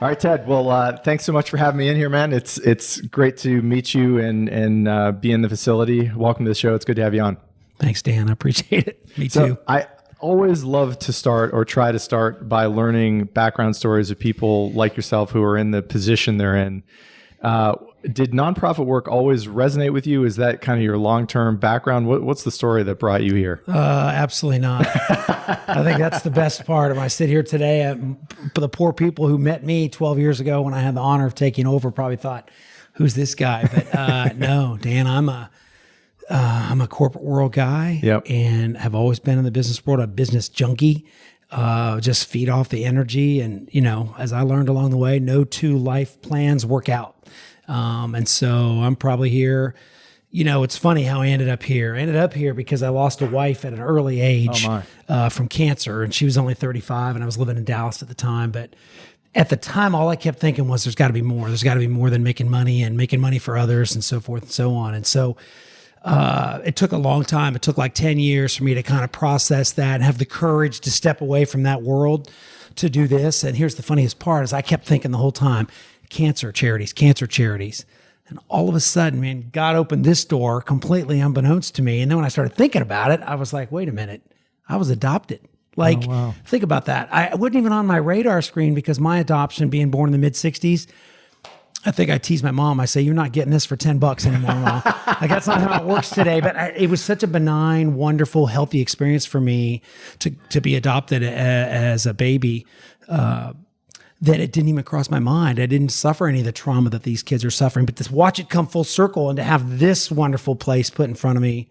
All right, Ted. Well, thanks so much for having me in here, man. It's great to meet you and be in the facility. Welcome to the show. It's good to have you on. Thanks, Dan. I appreciate it. Me too. I always love to start or try to start by learning background stories of people like yourself who are in the position they're in. Did nonprofit work always resonate with you? Is that kind of your long-term background? What's the story that brought you here? Absolutely not. I think that's the best part. When I sit here today, the poor people who met me 12 years ago when I had the honor of taking over probably thought, who's this guy? But no, Dan, I'm a corporate world guy. Yep. And have always been in the business world, a business junkie. Just feed off the energy. And, as I learned along the way, no two life plans work out. And so I'm probably here. It's funny how I ended up here. I ended up here because I lost a wife at an early age from cancer, and she was only 35, and I was living in Dallas at the time. But at the time, all I kept thinking was, there's got to be more. There's got to be more than making money and making money for others and so forth and so on. And so it took a long time. It took like 10 years for me to kind of process that and have the courage to step away from that world to do this. And here's the funniest part is I kept thinking the whole time, cancer charities. And all of a sudden, man, God opened this door completely unbeknownst to me. And then when I started thinking about it, I was like, wait a minute, I was adopted. Think about that. I wasn't even on my radar screen because my adoption, being born in the mid 60s, I think I tease my mom. I say, you're not getting this for $10 anymore, Mom. That's not how it works today. But it was such a benign, wonderful, healthy experience for me to be adopted as a baby, that it didn't even cross my mind. I didn't suffer any of the trauma that these kids are suffering, but to watch it come full circle and to have this wonderful place put in front of me,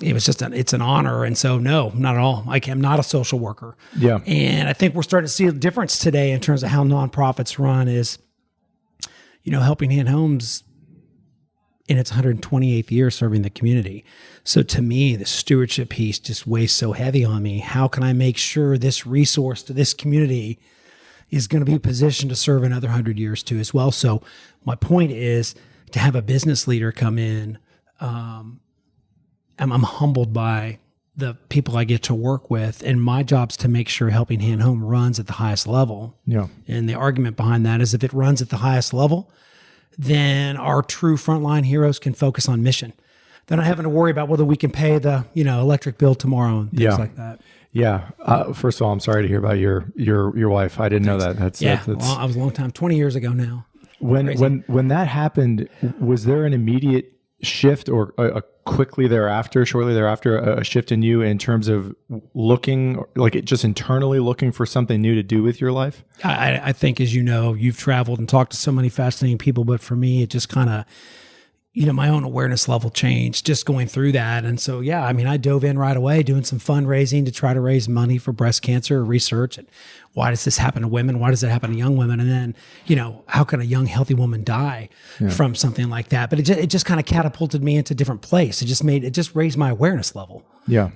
it was it's an honor. And so, no, not at all. I'm not a social worker. Yeah. And I think we're starting to see a difference today in terms of how nonprofits run is, Helping Hand Homes in its 128th year serving the community. So to me, the stewardship piece just weighs so heavy on me. How can I make sure this resource to this community is going to be positioned to serve another 100 years too as well? So my point is to have a business leader come in. I'm humbled by the people I get to work with, and my job's to make sure Helping Hand Home runs at the highest level. Yeah. And the argument behind that is if it runs at the highest level, then our true frontline heroes can focus on mission. They're not having to worry about whether we can pay the, electric bill tomorrow and things like that. Yeah. First of all, I'm sorry to hear about your wife. I didn't know that. That's well, I was a long time, 20 years ago now. When that happened, was there an immediate shift or shortly thereafter, a shift in you in terms of looking, just internally looking for something new to do with your life? I think, as you've traveled and talked to so many fascinating people, but for me, it just kind of, my own awareness level changed just going through that. And so, I dove in right away doing some fundraising to try to raise money for breast cancer research. And why does this happen to women? Why does it happen to young women? And then, how can a young, healthy woman die from something like that? But it just kind of catapulted me into a different place. It just raised my awareness level. Yeah.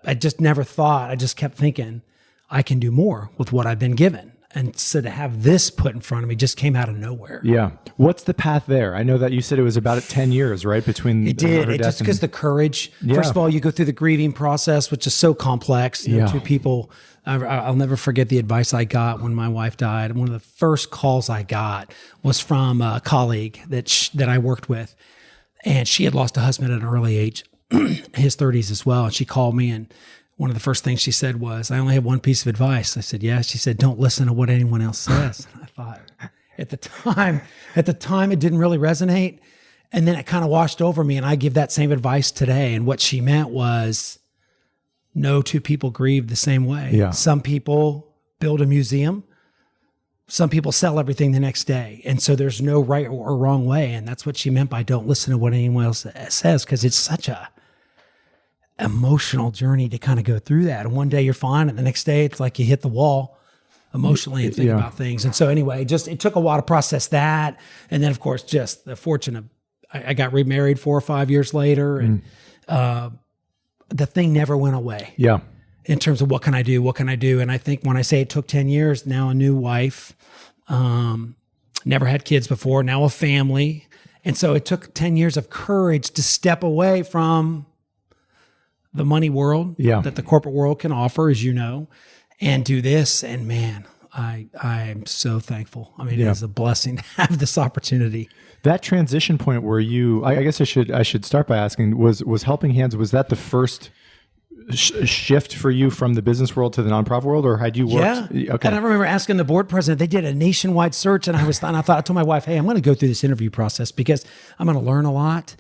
I just never thought, I just kept thinking I can do more with what I've been given. And so to have this put in front of me just came out of nowhere. Yeah. What's the path there? I know that you said it was about 10 years, right? Between it did. It just because the courage. Yeah. First of all, you go through the grieving process, which is so complex. Two people. I'll never forget the advice I got when my wife died. One of the first calls I got was from a colleague that I worked with, and she had lost a husband at an early age, his 30s as well. And she called me, and one of the first things she said was, I only have one piece of advice. I said, yeah. She said, don't listen to what anyone else says. And I thought, at the time, it didn't really resonate. And then it kind of washed over me, and I give that same advice today. And what she meant was, no two people grieve the same way. Yeah. Some people build a museum. Some people sell everything the next day. And so there's no right or wrong way. And that's what she meant by don't listen to what anyone else says, because it's such a emotional journey to kind of go through that. And one day you're fine, and the next day it's like you hit the wall emotionally and think about things. And so anyway, it took a while to process that. And then of course, just the fortune of, I got remarried 4 or 5 years later, and the thing never went away. Yeah. In terms of what can I do? And I think when I say it took 10 years, now a new wife, never had kids before, now a family. And so it took 10 years of courage to step away from the money world that the corporate world can offer, as you know, and do this. And man, I'm so thankful. I mean, it is a blessing to have this opportunity. That transition point where I guess I should start by asking, was Helping Hands, was that the first shift for you from the business world to the nonprofit world, or had you worked? Yeah. Okay. And I remember asking the board president, they did a nationwide search, and I told my wife, hey, I'm going to go through this interview process because I'm going to learn a lot,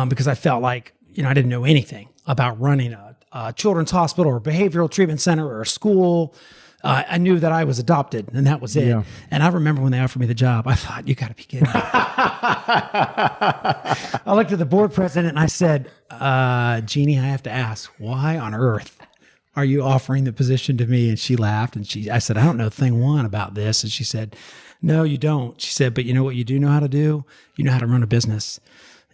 because I felt like, I didn't know anything about running a children's hospital or behavioral treatment center or a school. I knew that I was adopted, and that was it. Yeah. And I remember when they offered me the job, I thought, you got to be kidding me. I looked at the board president and I said, Jeannie, I have to ask, why on earth are you offering the position to me? And she laughed, and I said, I don't know thing one about this. And she said, no, you don't. She said, but you know what you do know how to do? You know how to run a business,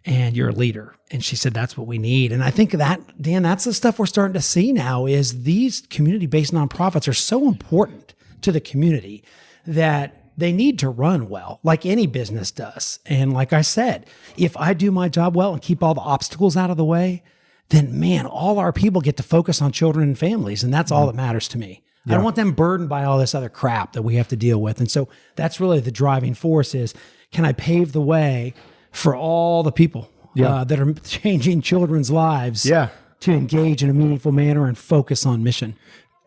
and you're a leader. And she said, that's what we need. And I think that, Dan, that's the stuff we're starting to see now, is these community-based nonprofits are so important to the community that they need to run well, like any business does. And like I said, if I do my job well and keep all the obstacles out of the way, then man, all our people get to focus on children and families. And that's all that matters to me. Yeah. I don't want them burdened by all this other crap that we have to deal with. And so that's really the driving force is, can I pave the way for all the people that are changing children's lives to engage in a meaningful manner and focus on mission?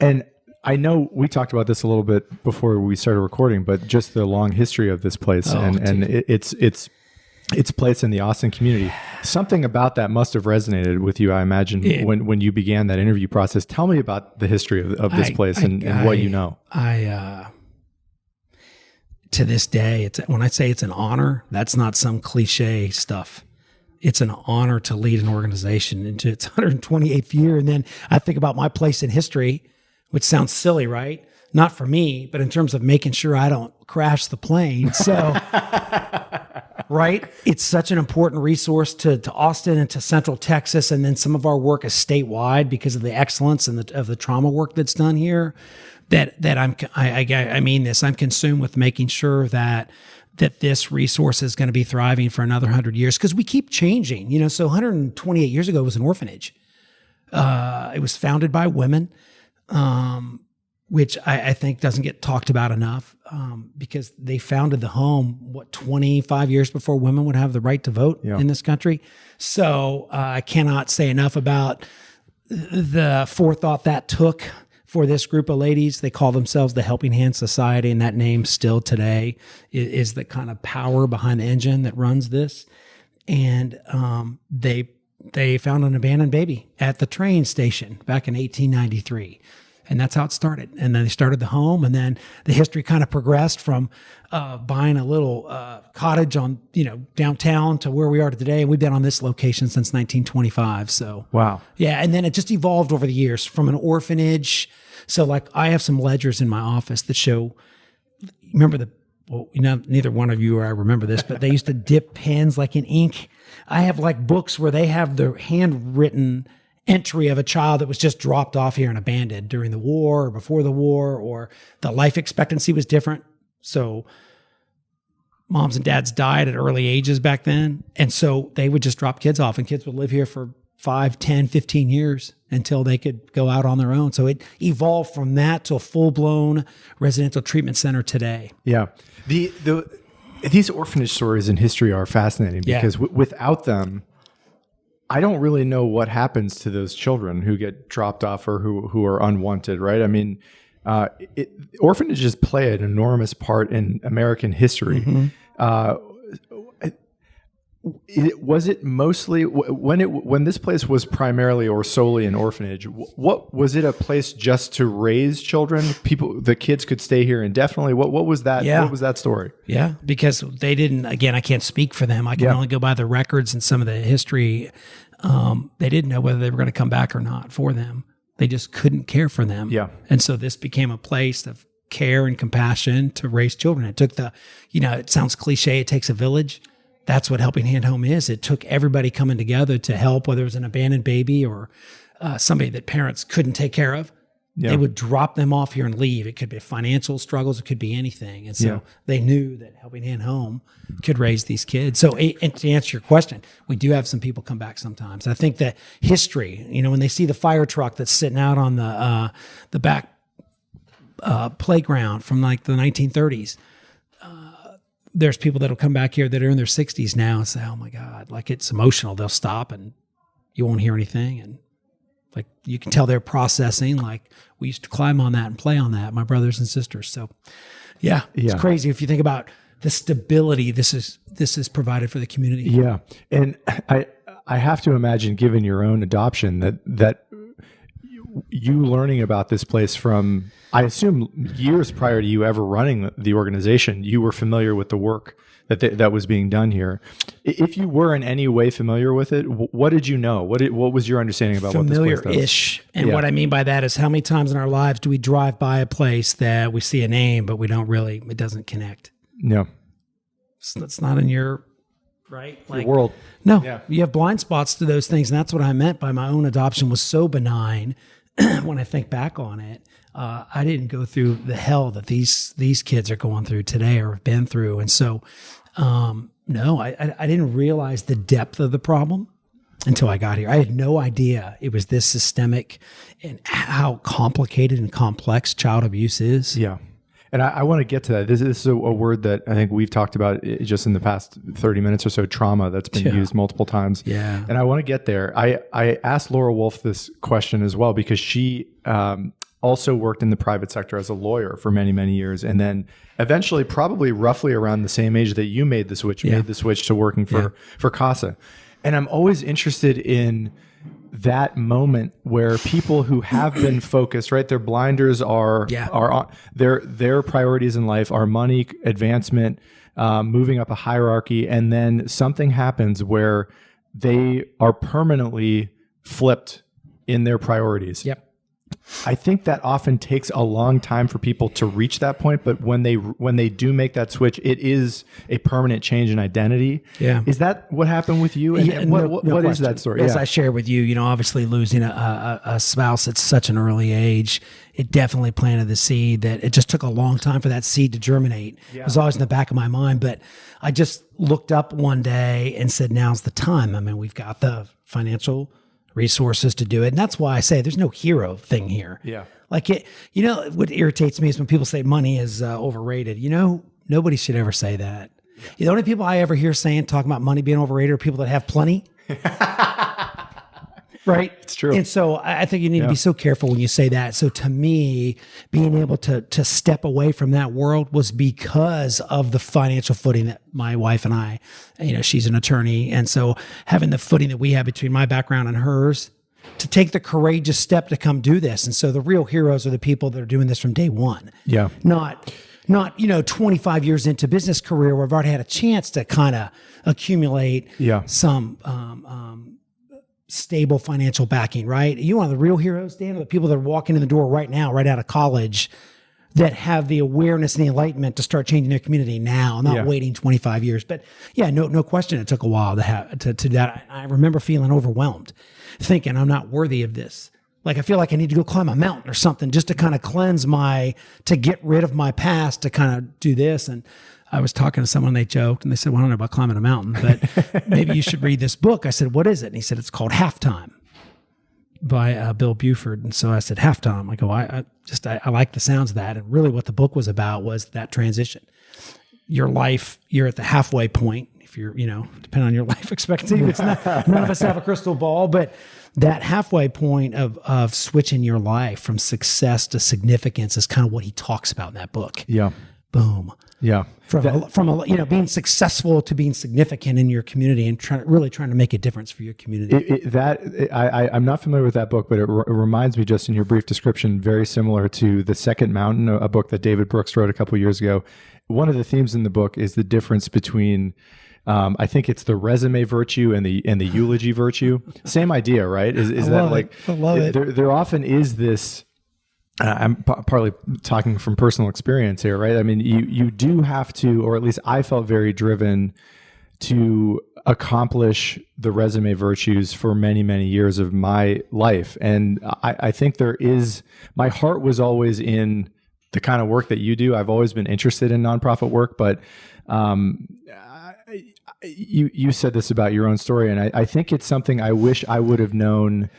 And I know we talked about this a little bit before we started recording, but just the long history of this place and its place in the Austin community. Something about that must have resonated with you, I imagine, when you began that interview process. Tell me about the history of this place and what you know. To this day, when I say it's an honor, that's not some cliche stuff. It's an honor to lead an organization into its 128th year. And then I think about my place in history, which sounds silly, right? Not for me, but in terms of making sure I don't crash the plane. So, right? It's such an important resource to Austin and to Central Texas. And then some of our work is statewide because of the excellence and of the trauma work that's done here. I mean this, I'm consumed with making sure that this resource is going to be thriving for another 100 years, because we keep changing. So 128 years ago, it was an orphanage. It was founded by women, which I think doesn't get talked about enough, because they founded the home, 25 years before women would have the right to vote in this country. So I cannot say enough about the forethought that took for this group of ladies. They call themselves the Helping Hands Society, and that name still today is the kind of power behind the engine that runs this. And they found an abandoned baby at the train station back in 1893. And that's how it started. And then they started the home, and then the history kind of progressed from buying a little cottage on downtown to where we are today. And we've been on this location since 1925. So wow, yeah. And then it just evolved over the years from an orphanage. So like I have some ledgers in my office that show. Remember neither one of you or I remember this, but they used to dip pens like in ink. I have like books where they have the handwritten entry of a child that was just dropped off here and abandoned during the war or before the war, or the life expectancy was different. So moms and dads died at early ages back then. And so they would just drop kids off, and kids would live here for 5, 10, 15 years until they could go out on their own. So it evolved from that to a full-blown residential treatment center today. Yeah. These orphanage stories in history are fascinating because without them, I don't really know what happens to those children who get dropped off or who are unwanted, right? I mean, orphanages play an enormous part in American history. Mm-hmm. Was it mostly when this place was primarily or solely an orphanage? What was it, a place just to raise children? The kids could stay here indefinitely. What was that? Yeah. What was that story? Yeah, because they didn't. Again, I can't speak for them. I can only go by the records and some of the history. They didn't know whether they were going to come back or not for them. They just couldn't care for them. Yeah, and so this became a place of care and compassion to raise children. It took it sounds cliche. It takes a village. That's what Helping Hand Home is. It took everybody coming together to help, whether it was an abandoned baby or somebody that parents couldn't take care of. Yeah. They would drop them off here and leave. It could be financial struggles. It could be anything. And so they knew that Helping Hand Home could raise these kids. So and to answer your question, we do have some people come back sometimes. I think that history, when they see the fire truck that's sitting out on the back playground from like the 1930s. There's people that'll come back here that are in their 60s now and say, oh my God, like it's emotional. They'll stop and you won't hear anything. And like you can tell they're processing. Like we used to climb on that and play on that, my brothers and sisters. So yeah, it's crazy if you think about the stability this is provided for the community. Yeah. And I have to imagine, given your own adoption, that you learning about this place from, I assume, years prior to you ever running the organization, you were familiar with the work that was being done here. If you were in any way familiar with it, what did you know? What was your understanding about what this place does? Familiar-ish. And what I mean by that is how many times in our lives do we drive by a place that we see a name, but we don't really, it doesn't connect. No. It's not in your, right? Like, your world. No, you have blind spots to those things. And that's what I meant by my own adoption was so benign. When I think back on it, I didn't go through the hell that these kids are going through today or have been through. And so, no, I didn't realize the depth of the problem until I got here. I had no idea it was this systemic and how complicated and complex child abuse is. Yeah. And I want to get to that. This is a word that I think we've talked about just in the past 30 minutes or so, trauma, that's been used multiple times. Yeah. And I want to get there. I asked Laura Wolf this question as well, because she also worked in the private sector as a lawyer for many, many years. And then eventually, probably roughly around the same age that you made the switch, to working for CASA. And I'm always interested in that moment where people who have been focused, right? Their blinders are on their priorities in life are money, advancement, moving up a hierarchy, and then something happens where they are permanently flipped in their priorities. Yep. I think that often takes a long time for people to reach that point, but when they do make that switch, it is a permanent change in identity. Yeah. Is that what happened with you? And what is that story? As I shared with you, obviously losing a spouse at such an early age, it definitely planted the seed that it just took a long time for that seed to germinate. Yeah. It was always in the back of my mind, but I just looked up one day and said, now's the time. I mean, we've got the financial resources to do it. And that's why I say there's no hero thing here. Yeah. Like it, what irritates me is when people say money is overrated. Nobody should ever say that. Yeah. The only people I ever hear talking about money being overrated are people that have plenty. Right? It's true. And so I think you need to be so careful when you say that. So to me, being able to step away from that world was because of the financial footing that my wife and I, she's an attorney. And so having the footing that we have between my background and hers to take the courageous step to come do this. And so the real heroes are the people that are doing this from day one. Yeah. Not 25 years into business career where I've already had a chance to kind of accumulate some stable financial backing, right? You want the real heroes, Dan, are the people that are walking in the door right now, right out of college, that have the awareness and the enlightenment to start changing their community now, not waiting 25 years. But no question, it took a while to do that. I remember feeling overwhelmed, thinking I'm not worthy of this. Like I feel like I need to go climb a mountain or something just to kind of to get rid of my past, to kind of do this. And I was talking to someone, they joked, and they said, well, I don't know about climbing a mountain, but maybe you should read this book. I said, what is it? And he said, it's called Halftime by Bill Buford. And so I said, Halftime. I go, I like the sounds of that. And really what the book was about was that transition. Your life, you're at the halfway point. If you're, depending on your life expectancy, it's not, none of us have a crystal ball, but that halfway point of switching your life from success to significance is kind of what he talks about in that book. Yeah. Boom. Yeah. From being successful to being significant in your community and trying to make a difference for your community. I'm not familiar with that book, but it reminds me, just in your brief description, very similar to The Second Mountain, a book that David Brooks wrote a couple of years ago. One of the themes in the book is the difference between I think it's the resume virtue and the eulogy virtue. Same idea, right? Is that like I love it. There often is this. I'm partly talking from personal experience here, right? I mean, you do have to, or at least I felt very driven to accomplish the resume virtues for many, many years of my life. And I think my heart was always in the kind of work that you do. I've always been interested in nonprofit work, but you said this about your own story, and I think it's something I wish I would have known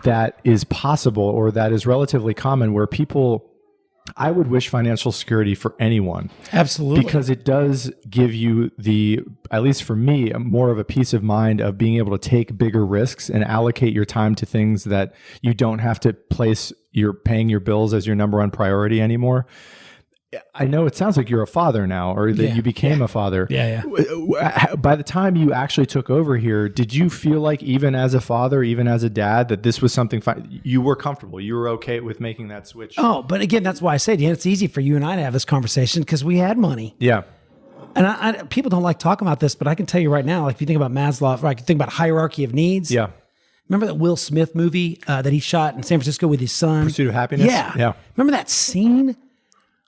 that is possible, or that is relatively common, where people I would wish financial security for anyone. Absolutely. Because it does give you at least for me, more of a peace of mind of being able to take bigger risks and allocate your time to things that you don't have to place paying your bills as your number one priority anymore. I know it sounds like you're a father now, or that you became a father. Yeah. By the time you actually took over here, did you feel like even as a father, even as a dad, that this was something you were comfortable? You were okay with making that switch? Oh, but again, that's why I say, Dan, it's easy for you and I to have this conversation because we had money. Yeah. And people don't like talking about this, but I can tell you right now, like if you think about Maslow, or I can think about hierarchy of needs. Yeah. Remember that Will Smith movie that he shot in San Francisco with his son? Pursuit of Happiness? Yeah. Remember that scene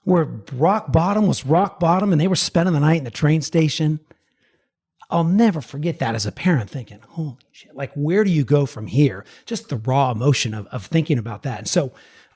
where rock bottom was rock bottom and they were spending the night in the train station? I'll never forget that as a parent thinking, holy shit, like where do you go from here? Just the raw emotion of thinking about that. And so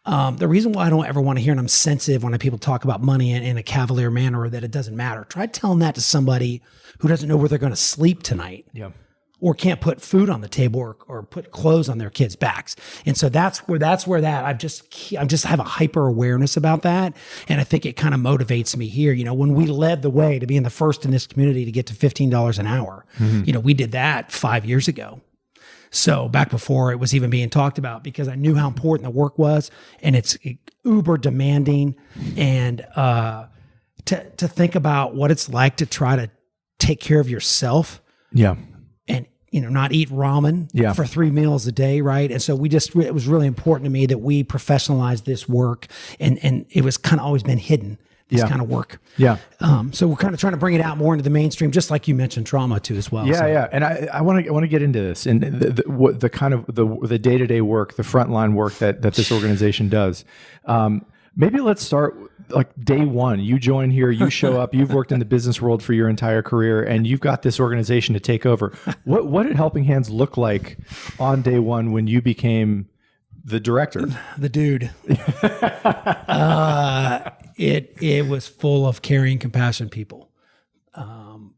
the reason why I don't ever want to hear, and I'm sensitive when people talk about money in a cavalier manner or that it doesn't matter, try telling that to somebody who doesn't know where they're going to sleep tonight. Yeah. Or can't put food on the table or put clothes on their kids' backs. And so that's where that I just have a hyper awareness about that. And I think it kind of motivates me here. You know, when we led the way to being the first in this community to get to $15 an hour, you know, we did that 5 years ago. So back before it was even being talked about, because I knew how important the work was, and it's uber demanding, and to think about what it's like to try to take care of yourself. Yeah. And, you know, not eat ramen for 3 meals a day, right? And so it was really important to me that we professionalized this work, and it was kind of always been hidden, this kind of work. Yeah. So we're kind of trying to bring it out more into the mainstream, just like you mentioned trauma too as well. Yeah. And I want to get into this and the kind of the day-to-day work, the frontline work that this organization does. Maybe let's start like day one. You join here, you show up, you've worked in the business world for your entire career, and you've got this organization to take over. What did Helping Hands look like on day one when you became the director? The dude. It was full of caring, compassionate people. I'm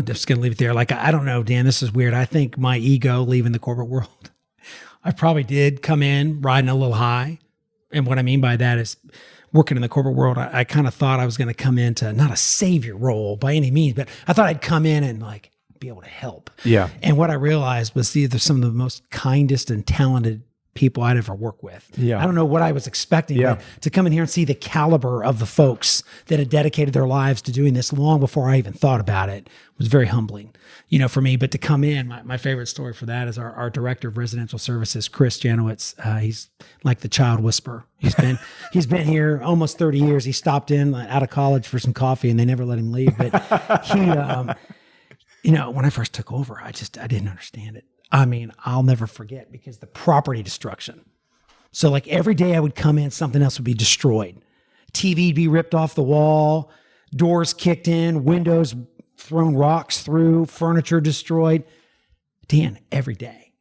just going to leave it there. Like, I don't know, Dan, this is weird. I think my ego leaving the corporate world, I probably did come in riding a little high. And what I mean by that is working in the corporate world, I kind of thought I was going to come into not a savior role by any means, but I thought I'd come in and like be able to help. Yeah. And what I realized was they're some of the most kindest and talented people I'd ever worked with. Yeah. I don't know what I was expecting, but to come in here and see the caliber of the folks that had dedicated their lives to doing this long before I even thought about it was very humbling, you know, for me. But to come in, my favorite story for that is our director of residential services, Chris Janowitz. He's like the child whisperer. He's been here almost 30 years. He stopped in out of college for some coffee and they never let him leave. But he, you know, when I first took over, I didn't understand it. I mean, I'll never forget because the property destruction. So like every day I would come in, something else would be destroyed. TV'd be ripped off the wall, doors kicked in, windows thrown rocks through, furniture destroyed. Dan, every day.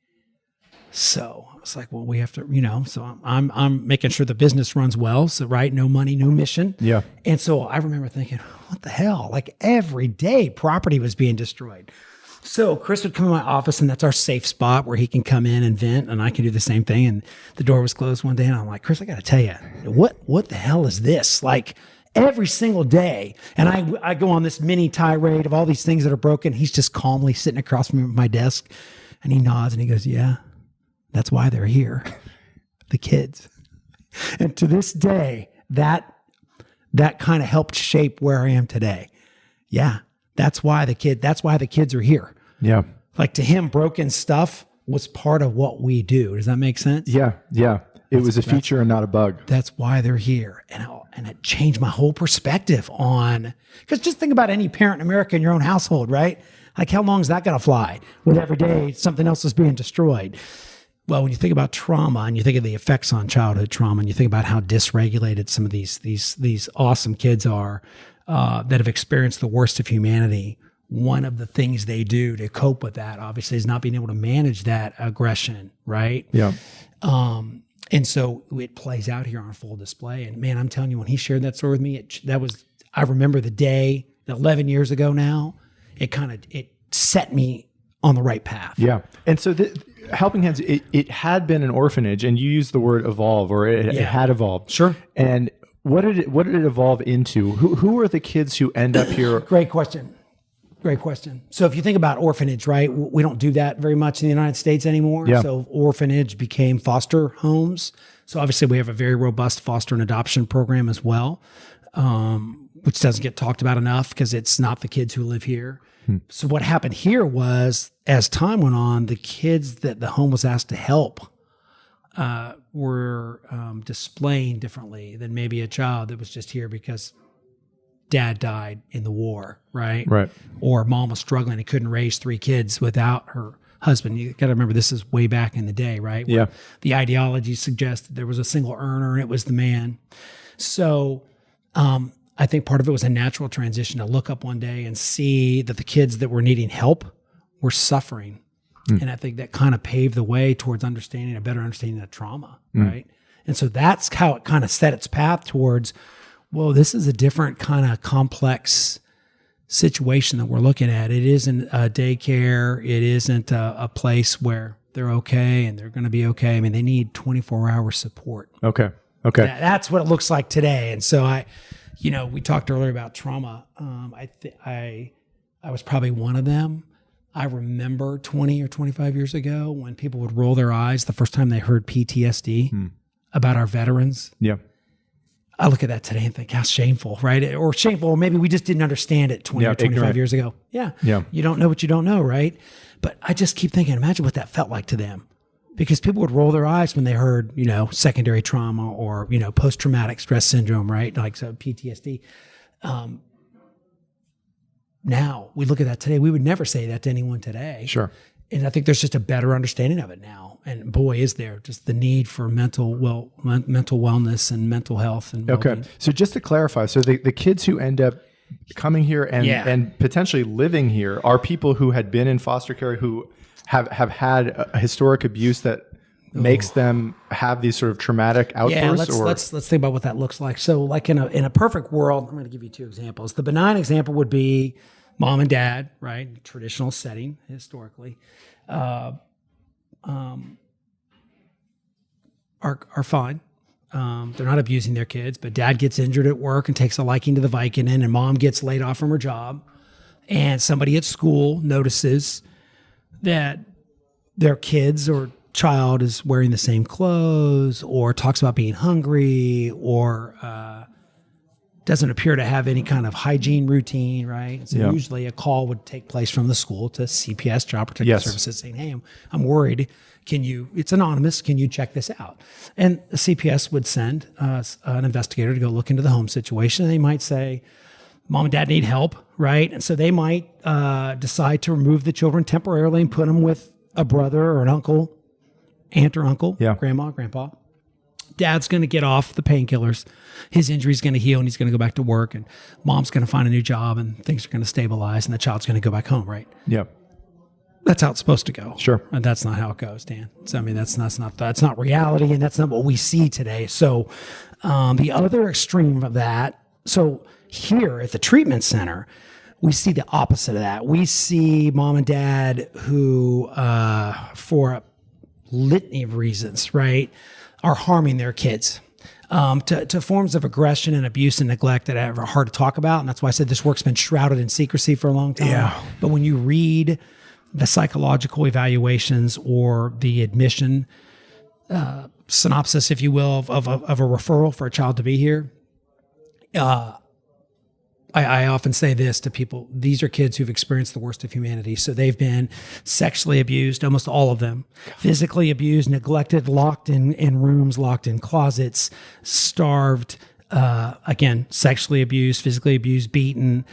So I was like, well, we have to, you know, so I'm making sure the business runs well. So right, no money, no mission. Yeah. And so I remember thinking, what the hell? Like every day property was being destroyed. So Chris would come in my office, and that's our safe spot where he can come in and vent, and I can do the same thing. And the door was closed one day, and I'm like, Chris, I got to tell you, what the hell is this? Like every single day. And I go on this mini tirade of all these things that are broken. He's just calmly sitting across from me at my desk, and he nods and he goes, yeah, that's why they're here. The kids. And to this day, that kind of helped shape where I am today. Yeah. That's why the kids are here. Yeah. Like to him, broken stuff was part of what we do. Does that make sense? Yeah. Yeah. It was a feature and not a bug. That's why they're here. And it changed my whole perspective on, because just think about any parent in America in your own household, right? Like how long is that going to fly with every day something else is being destroyed? Well, when you think about trauma and you think of the effects on childhood trauma and you think about how dysregulated some of these awesome kids are, that have experienced the worst of humanity, one of the things they do to cope with that, obviously, is not being able to manage that aggression, right? Yeah. And so it plays out here on full display. And man, I'm telling you, when he shared that story with me, I remember the day, 11 years ago now, it set me on the right path. Yeah. And so Helping Hands, it had been an orphanage, and you used the word evolve, or it had evolved. Sure. And what did it evolve into? Who are the kids who end up here? Great question. So if you think about orphanage, right, we don't do that very much in the United States anymore. Yeah. So orphanage became foster homes. So obviously we have a very robust foster and adoption program as well, which doesn't get talked about enough because it's not the kids who live here. So what happened here was, as time went on, the kids that the home was asked to help were displaying differently than maybe a child that was just here because dad died in the war, right? Right. Or mom was struggling and couldn't raise 3 kids without her husband. You got to remember, this is way back in the day, right? Where Yeah. the ideology suggested there was a single earner and it was the man. So I think part of it was a natural transition to look up one day and see that the kids that were needing help were suffering. And I think that kind of paved the way towards a better understanding of trauma, right? And so that's how it kind of set its path towards, well, this is a different kind of complex situation that we're looking at. It isn't a daycare. It isn't a place where they're okay and they're going to be okay. I mean, they need 24-hour support. Okay. That's what it looks like today. And so we talked earlier about trauma. I was probably one of them. I remember 20 or 25 years ago when people would roll their eyes the first time they heard PTSD about our veterans. Yeah. I look at that today and think, how shameful, right? Or shameful, or maybe we just didn't understand it 20 or 25 ignorant. years ago. Yeah. You don't know what you don't know, right? But I just keep thinking, imagine what that felt like to them. Because people would roll their eyes when they heard, secondary trauma or, post-traumatic stress syndrome, right? Like so PTSD. Now we look at that today, we would never say that to anyone today. Sure. And I think there's just a better understanding of it now. And boy, is there just the need for mental wellness and mental health and well-being. Okay. So just to clarify, so the kids who end up coming here and potentially living here are people who had been in foster care, who have had a historic abuse that makes them have these sort of traumatic outbursts? Let's think about what that looks like. So like in a perfect world, I'm going to give you 2 examples. The benign example would be mom and dad, right? Traditional setting historically, are fine. They're not abusing their kids, but dad gets injured at work and takes a liking to the Vicodin, and mom gets laid off from her job. And somebody at school notices that their kids or child is wearing the same clothes or talks about being hungry or doesn't appear to have any kind of hygiene routine, right? So usually a call would take place from the school to CPS, Child Protective Services, saying, hey, I'm worried. It's anonymous. Can you check this out? And the CPS would send an investigator to go look into the home situation. And they might say, mom and dad need help, right? And so they might decide to remove the children temporarily and put them with a brother or an uncle, aunt or uncle, grandma, grandpa. Dad's going to get off the painkillers. His injury's going to heal and he's going to go back to work, and mom's going to find a new job and things are going to stabilize and the child's going to go back home, right? Yeah. That's how it's supposed to go. Sure. And that's not how it goes, Dan. So, I mean, that's not reality, and that's not what we see today. So the other extreme of that, so here at the treatment center, we see the opposite of that. We see mom and dad who, for a litany of reasons, right, are harming their kids to forms of aggression and abuse and neglect that are hard to talk about. And that's why I said this work's been shrouded in secrecy for a long time. Yeah. But when you read the psychological evaluations or the admission synopsis, if you will, of a referral for a child to be here, I often say this to people: these are kids who've experienced the worst of humanity. So they've been sexually abused, almost all of them, physically abused, neglected, locked in rooms, locked in closets, starved, again, sexually abused, physically abused, beaten.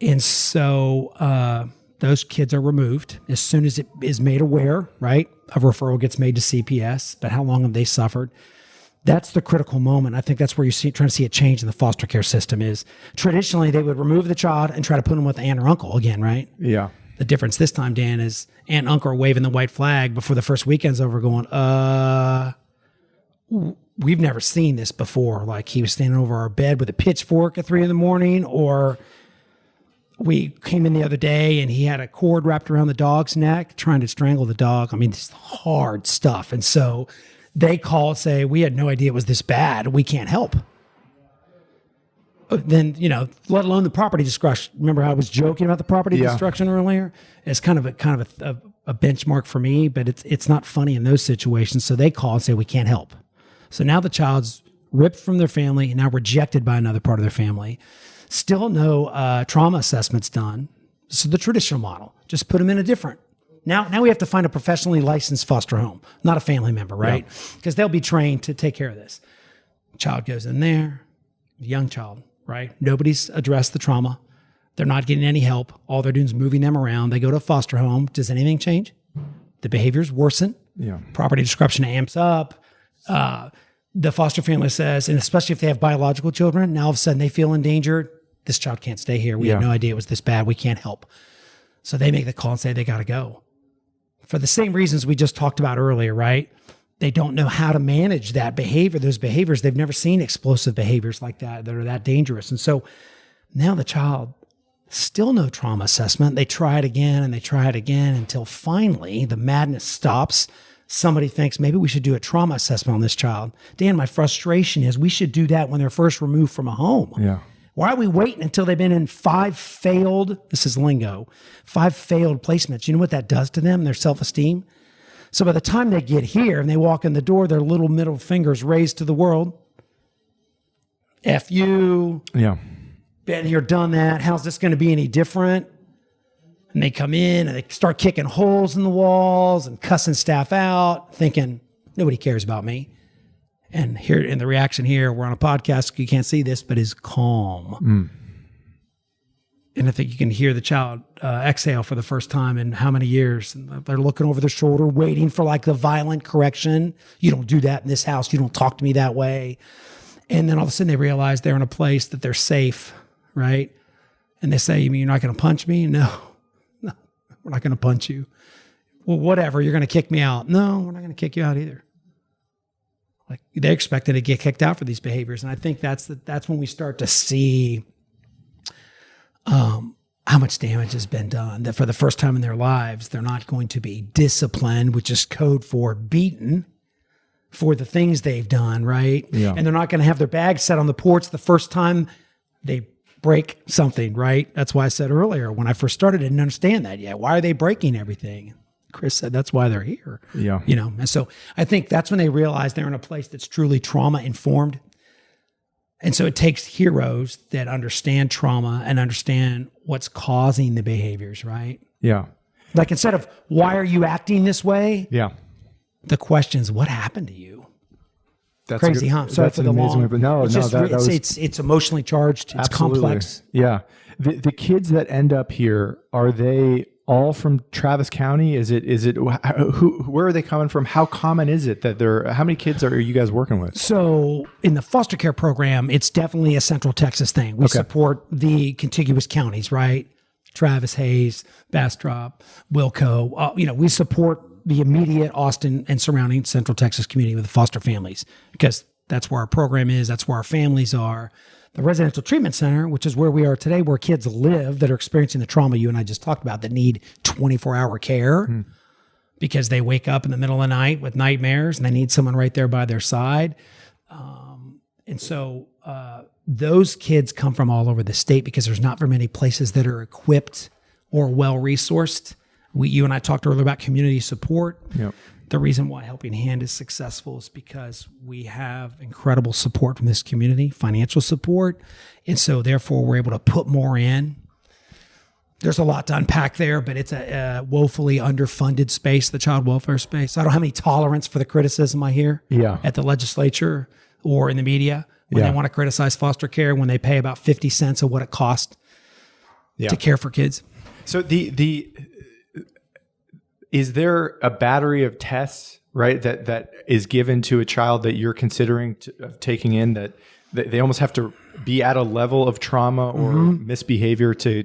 And so those kids are removed as soon as it is made aware, right? A referral gets made to CPS, but how long have they suffered? That's the critical moment. I think that's where you're trying to see a change in the foster care system. Is traditionally they would remove the child and try to put them with aunt or uncle again, right? Yeah. The difference this time, Dan, is aunt and uncle are waving the white flag before the first weekend's over going, we've never seen this before. Like he was standing over our bed with a pitchfork at 3 a.m, or we came in the other day and he had a cord wrapped around the dog's neck, trying to strangle the dog. I mean, it's hard stuff. And so they call and say, we had no idea it was this bad. We can't help. Then, let alone the property destruction. Remember how I was joking about the property destruction earlier? It's kind of a benchmark for me, but it's not funny in those situations. So they call and say, we can't help. So now the child's ripped from their family and now rejected by another part of their family. Still no trauma assessments done. So the traditional model, just put them in a different. Now we have to find a professionally licensed foster home, not a family member, right? Because they'll be trained to take care of this. Child goes in there, young child, right? Nobody's addressed the trauma. They're not getting any help. All they're doing is moving them around. They go to a foster home. Does anything change? The behaviors worsen. Yeah. Property disruption amps up. The foster family says, and especially if they have biological children, now all of a sudden they feel endangered. This child can't stay here. We had no idea it was this bad. We can't help. So they make the call and say they got to go. For the same reasons we just talked about earlier, right? They don't know how to manage that behavior, those behaviors. They've never seen explosive behaviors like that are that dangerous. And so now the child, still no trauma assessment. They try it again and they try it again until finally the madness stops. Somebody thinks maybe we should do a trauma assessment on this child. Dan, my frustration is we should do that when they're first removed from a home. Yeah. Why are we waiting until they've been in 5 failed, this is lingo, 5 failed placements? You know what that does to them, their self-esteem? So by the time they get here and they walk in the door, their little middle fingers raised to the world. F you. Yeah. Been here, done that. How's this going to be any different? And they come in and they start kicking holes in the walls and cussing staff out, thinking, nobody cares about me. And here in the reaction here, we're on a podcast, you can't see this, but is calm. And I think you can hear the child exhale for the first time in how many years. And they're looking over their shoulder, waiting for like the violent correction. You don't do that in this house. You don't talk to me that way. And then all of a sudden they realize they're in a place that they're safe, right? And they say, you mean you're not going to punch me? No, we're not going to punch you. Well, whatever, you're going to kick me out. No, we're not going to kick you out either. Like they expected to get kicked out for these behaviors. And I think that's when we start to see how much damage has been done, that for the first time in their lives, they're not going to be disciplined, which is code for beaten for the things they've done, right? Yeah. And they're not going to have their bags set on the porch the first time they break something, right? That's why I said earlier, when I first started, I didn't understand that yet. Why are they breaking everything? Chris said that's why they're here. Yeah. And so I think that's when they realize they're in a place that's truly trauma informed. And so it takes heroes that understand trauma and understand what's causing the behaviors, right? Yeah. Like instead of why are you acting this way? Yeah. The question is what happened to you? That's crazy, huh? Sorry for the long. Way, but no, it's emotionally charged. It's absolutely complex. Yeah. The kids that end up here, are they all from Travis County? Is it where are they coming from? How common is it that how many kids are you guys working with? So in the foster care program, it's definitely a Central Texas thing. We support the contiguous counties, right? Travis, Hayes, Bastrop, Wilco. We support the immediate Austin and surrounding Central Texas community with the foster families because that's where our program is. That's where our families are. The residential treatment center, which is where we are today, where kids live that are experiencing the trauma you and I just talked about that need 24-hour care because they wake up in the middle of the night with nightmares and they need someone right there by their side. And so those kids come from all over the state because there's not very many places that are equipped or well-resourced. You and I talked earlier about community support. Yep. The reason why Helping Hand is successful is because we have incredible support from this community, financial support. And so therefore we're able to put more in. There's a lot to unpack there, but it's a woefully underfunded space, the child welfare space. I don't have any tolerance for the criticism I hear at the legislature or in the media when they want to criticize foster care, when they pay about 50 cents of what it costs to care for kids. So is there a battery of tests, right, that is given to a child that you're considering taking in that they almost have to be at a level of trauma or misbehavior to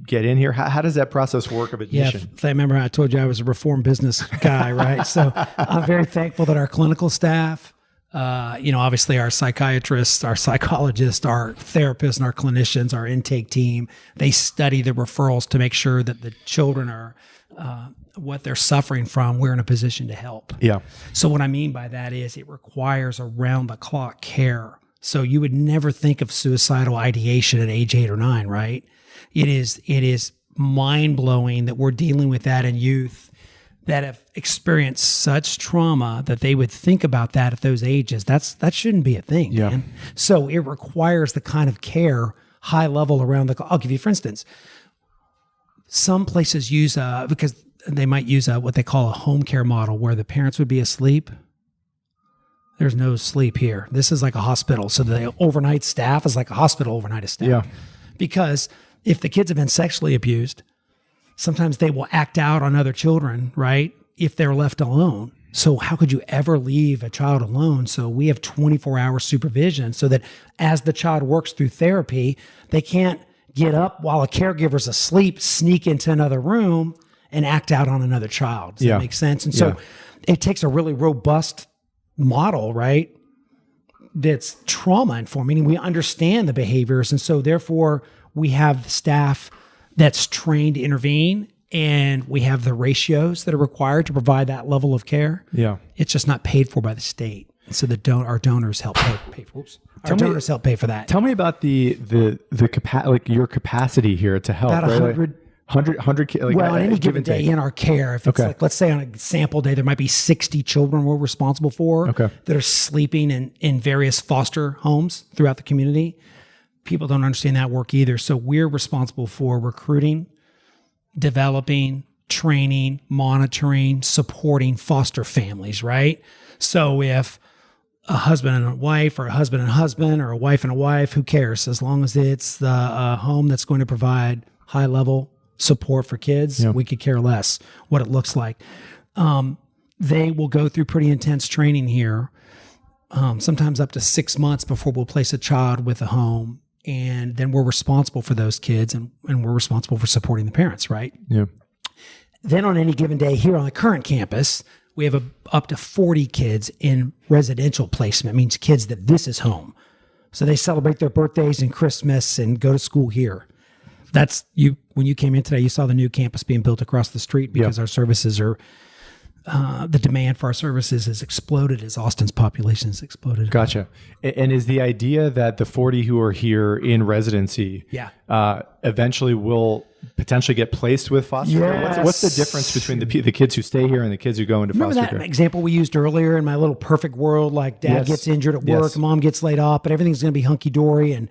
get in here? How does that process work of admission? Yeah, if I remember I told you I was a reform business guy, right? So I'm very thankful that our clinical staff Obviously our psychiatrists, our psychologists, our therapists, and our clinicians, our intake team, they study the referrals to make sure that the children are what they're suffering from. We're in a position to help. Yeah. So what I mean by that is it requires around the clock care. So you would never think of suicidal ideation at age 8 or 9, right? It is mind blowing that we're dealing with that in youth that have experienced such trauma that they would think about that at those ages. That shouldn't be a thing, man. So it requires the kind of care, high level around the. I'll give you, for instance, some places use because they might use what they call a home care model where the parents would be asleep. There's no sleep here. This is like a hospital. So the overnight staff is like a hospital overnight staff. Yeah. Because if the kids have been sexually abused, sometimes they will act out on other children, right? If they're left alone. So how could you ever leave a child alone? So we have 24-hour supervision so that as the child works through therapy, they can't get up while a caregiver's asleep, sneak into another room and act out on another child. Does that make sense? And so it takes a really robust model, right? That's trauma-informed, meaning we understand the behaviors. And so therefore we have staff that's trained to intervene, and we have the ratios that are required to provide that level of care. Yeah. It's just not paid for by the state. So our donors help pay for. Our donors help pay for that. Tell me about the your capacity here to help. About 100 like, well, on any given day in our care, if it's like, let's say on a sample day, there might be 60 children we're responsible for that are sleeping in various foster homes throughout the community. People don't understand that work either. So we're responsible for recruiting, developing, training, monitoring, supporting foster families, right? So if a husband and a wife, or a husband and husband, or a wife and a wife, who cares? As long as it's the home that's going to provide high level support for kids, we could care less what it looks like. They will go through pretty intense training here, sometimes up to 6 months before we'll place a child with a home. And then we're responsible for those kids, and we're responsible for supporting the parents, right? Yeah. Then on any given day here on the current campus, we have up to 40 kids in residential placement. It means kids that this is home. So they celebrate their birthdays and Christmas and go to school here. That's you. When you came in today, you saw the new campus being built across the street because our services are, the demand for our services has exploded as Austin's population has exploded. Gotcha. And is the idea that the 40 who are here in residency eventually will potentially get placed with foster care? What's the difference between the kids who stay here and the kids who go into foster care? Remember that example we used earlier in my little perfect world, like dad gets injured at work, mom gets laid off, but everything's going to be hunky-dory, and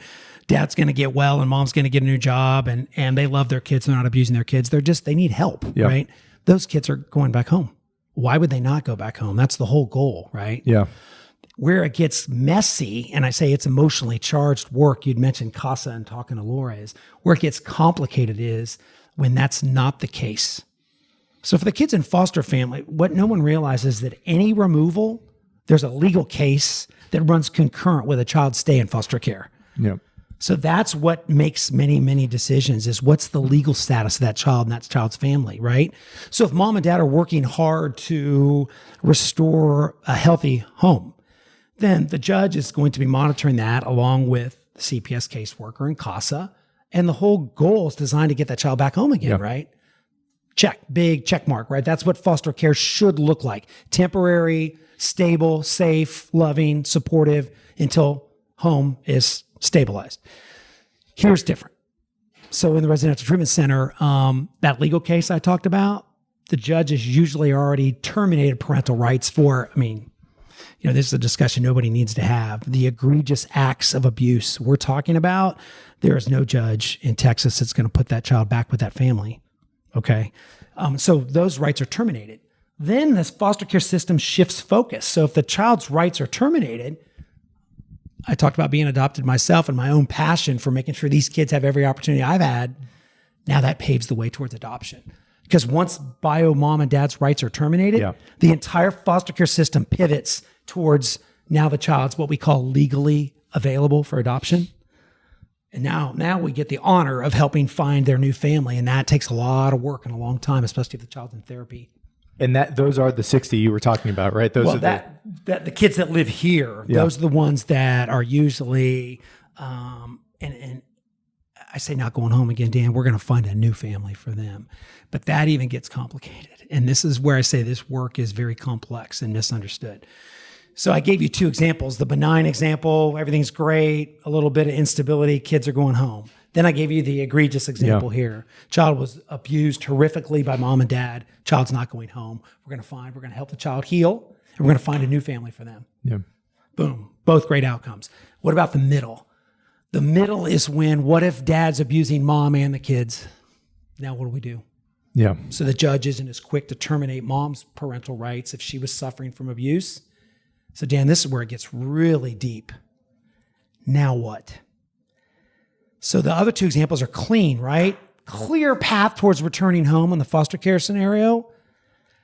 dad's going to get well and mom's going to get a new job, and they love their kids. They're not abusing their kids. They need help, right? Those kids are going back home. Why would they not go back home? That's the whole goal, right? Yeah. Where it gets messy, and I say it's emotionally charged work, you'd mentioned CASA and talking to Laura, is where it gets complicated is when that's not the case. So for the kids in foster family, what no one realizes is that any removal, there's a legal case that runs concurrent with a child's stay in foster care. Yeah. So that's what makes many, many decisions is what's the legal status of that child and that child's family, right? So if mom and dad are working hard to restore a healthy home, then the judge is going to be monitoring that along with the CPS caseworker and CASA. And the whole goal is designed to get that child back home again, right? Check, big check mark, right? That's what foster care should look like. Temporary, stable, safe, loving, supportive until home is stabilized. Here's different. So in the residential treatment center, that legal case I talked about, the judge has usually already terminated parental rights for, this is a discussion nobody needs to have. The egregious acts of abuse we're talking about, there is no judge in Texas that's going to put that child back with that family. Okay. So those rights are terminated. Then this foster care system shifts focus. So if the child's rights are terminated, I talked about being adopted myself and my own passion for making sure these kids have every opportunity I've had. Now that paves the way towards adoption. Because once bio mom and dad's rights are terminated, the entire foster care system pivots towards now the child's what we call legally available for adoption. And now we get the honor of helping find their new family. And that takes a lot of work and a long time, especially if the child's in therapy. And those are the 60 you were talking about, right? Those Well, are that the kids that live here, those are the ones that are usually, and I say not going home again, Dan, we're going to find a new family for them. But that even gets complicated. And this is where I say this work is very complex and misunderstood. So I gave you two examples. The benign example, everything's great, a little bit of instability, kids are going home. Then I gave you the egregious example here. Child was abused horrifically by mom and dad. Child's not going home. We're going to help the child heal, and we're going to find a new family for them. Yeah. Boom. Both great outcomes. What about the middle? The middle is what if dad's abusing mom and the kids? Now what do we do? Yeah. So the judge isn't as quick to terminate mom's parental rights if she was suffering from abuse. So Dan, this is where it gets really deep. Now what? So the other two examples are clean, right? Clear path towards returning home in the foster care scenario.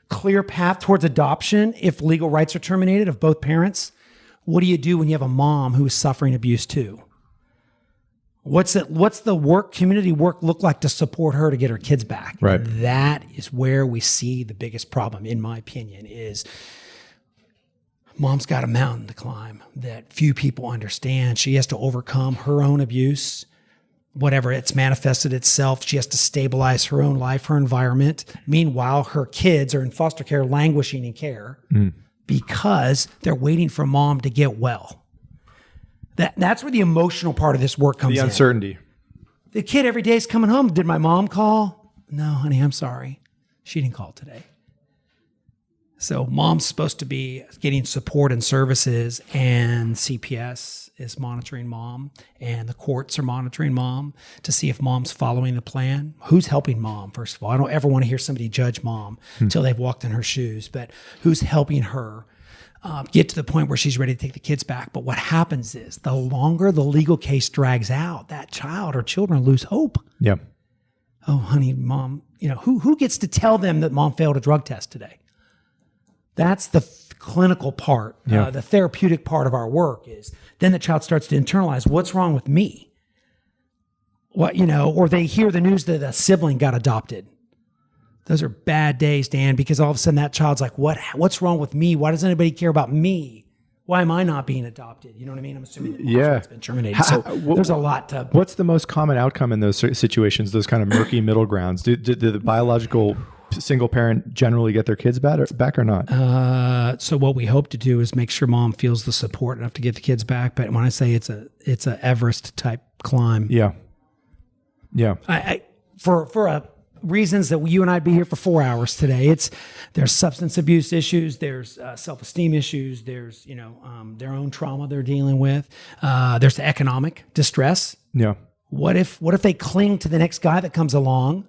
Clear path towards adoption if legal rights are terminated of both parents. What do you do when you have a mom who is suffering abuse too? What's the community work look like to support her to get her kids back? Right. And that is where we see the biggest problem, in my opinion, is mom's got a mountain to climb that few people understand. She has to overcome her own abuse, whatever it's manifested itself. She has to stabilize her own life, her environment. Meanwhile, her kids are in foster care, languishing in care because they're waiting for mom to get well. That's where the emotional part of this work comes in. The uncertainty. The kid every day is coming home. Did my mom call? No, honey, I'm sorry. She didn't call today. So mom's supposed to be getting support and services, and CPS is monitoring mom, and the courts are monitoring mom to see if mom's following the plan. Who's helping mom, first of all? I don't ever want to hear somebody judge mom until they've walked in her shoes, but who's helping her get to the point where she's ready to take the kids back? But what happens is the longer the legal case drags out, that child or children lose hope. Yeah. Oh, honey, mom, who gets to tell them that mom failed a drug test today? That's the clinical part. Yeah. The therapeutic part of our work is then the child starts to internalize what's wrong with me. Or they hear the news that a sibling got adopted. Those are bad days, Dan, because all of a sudden that child's like, what's wrong with me? Why does anybody care about me? Why am I not being adopted? You know what I mean? I'm assuming that it's been terminated. There's a lot to... What's the most common outcome in those situations, those kind of murky middle grounds? Do the biological single parent generally get their kids back or not? So what we hope to do is make sure mom feels the support enough to get the kids back. But when I say it's a Everest type climb. Yeah. For reasons that you and I'd be here for 4 hours today. There's substance abuse issues. There's self-esteem issues. There's, their own trauma they're dealing with. There's the economic distress. Yeah. What if they cling to the next guy that comes along?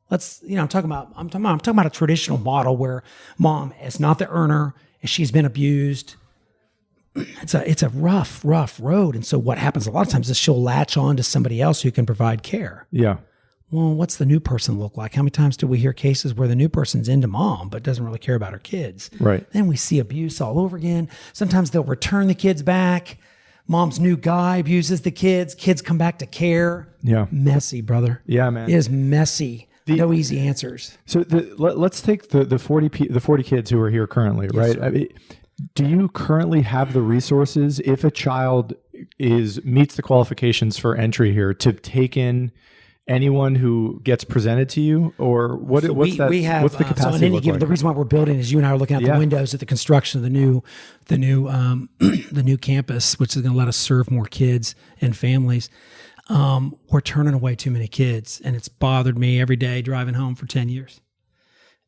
I'm talking about a traditional model where mom is not the earner and she's been abused. It's a rough road. And so what happens a lot of times is she'll latch on to somebody else who can provide care. Yeah. Well, what's the new person look like? How many times do we hear cases where the new person's into mom but doesn't really care about her kids? Right. Then we see abuse all over again. Sometimes they'll return the kids back. Mom's new guy abuses the kids. Kids come back to care. Yeah. Messy, brother. Yeah, man. It is messy. No easy answers. So let's take the 40 kids who are here currently, right? Sir. I mean, do you currently have the resources if a child meets the qualifications for entry here to take in anyone who gets presented to you, or what's the capacity? So in any given, like? the reason why we're building is you and I are looking out the windows at the construction of the new the new campus, which is going to let us serve more kids and families. We're turning away too many kids, and it's bothered me every day driving home for 10 years.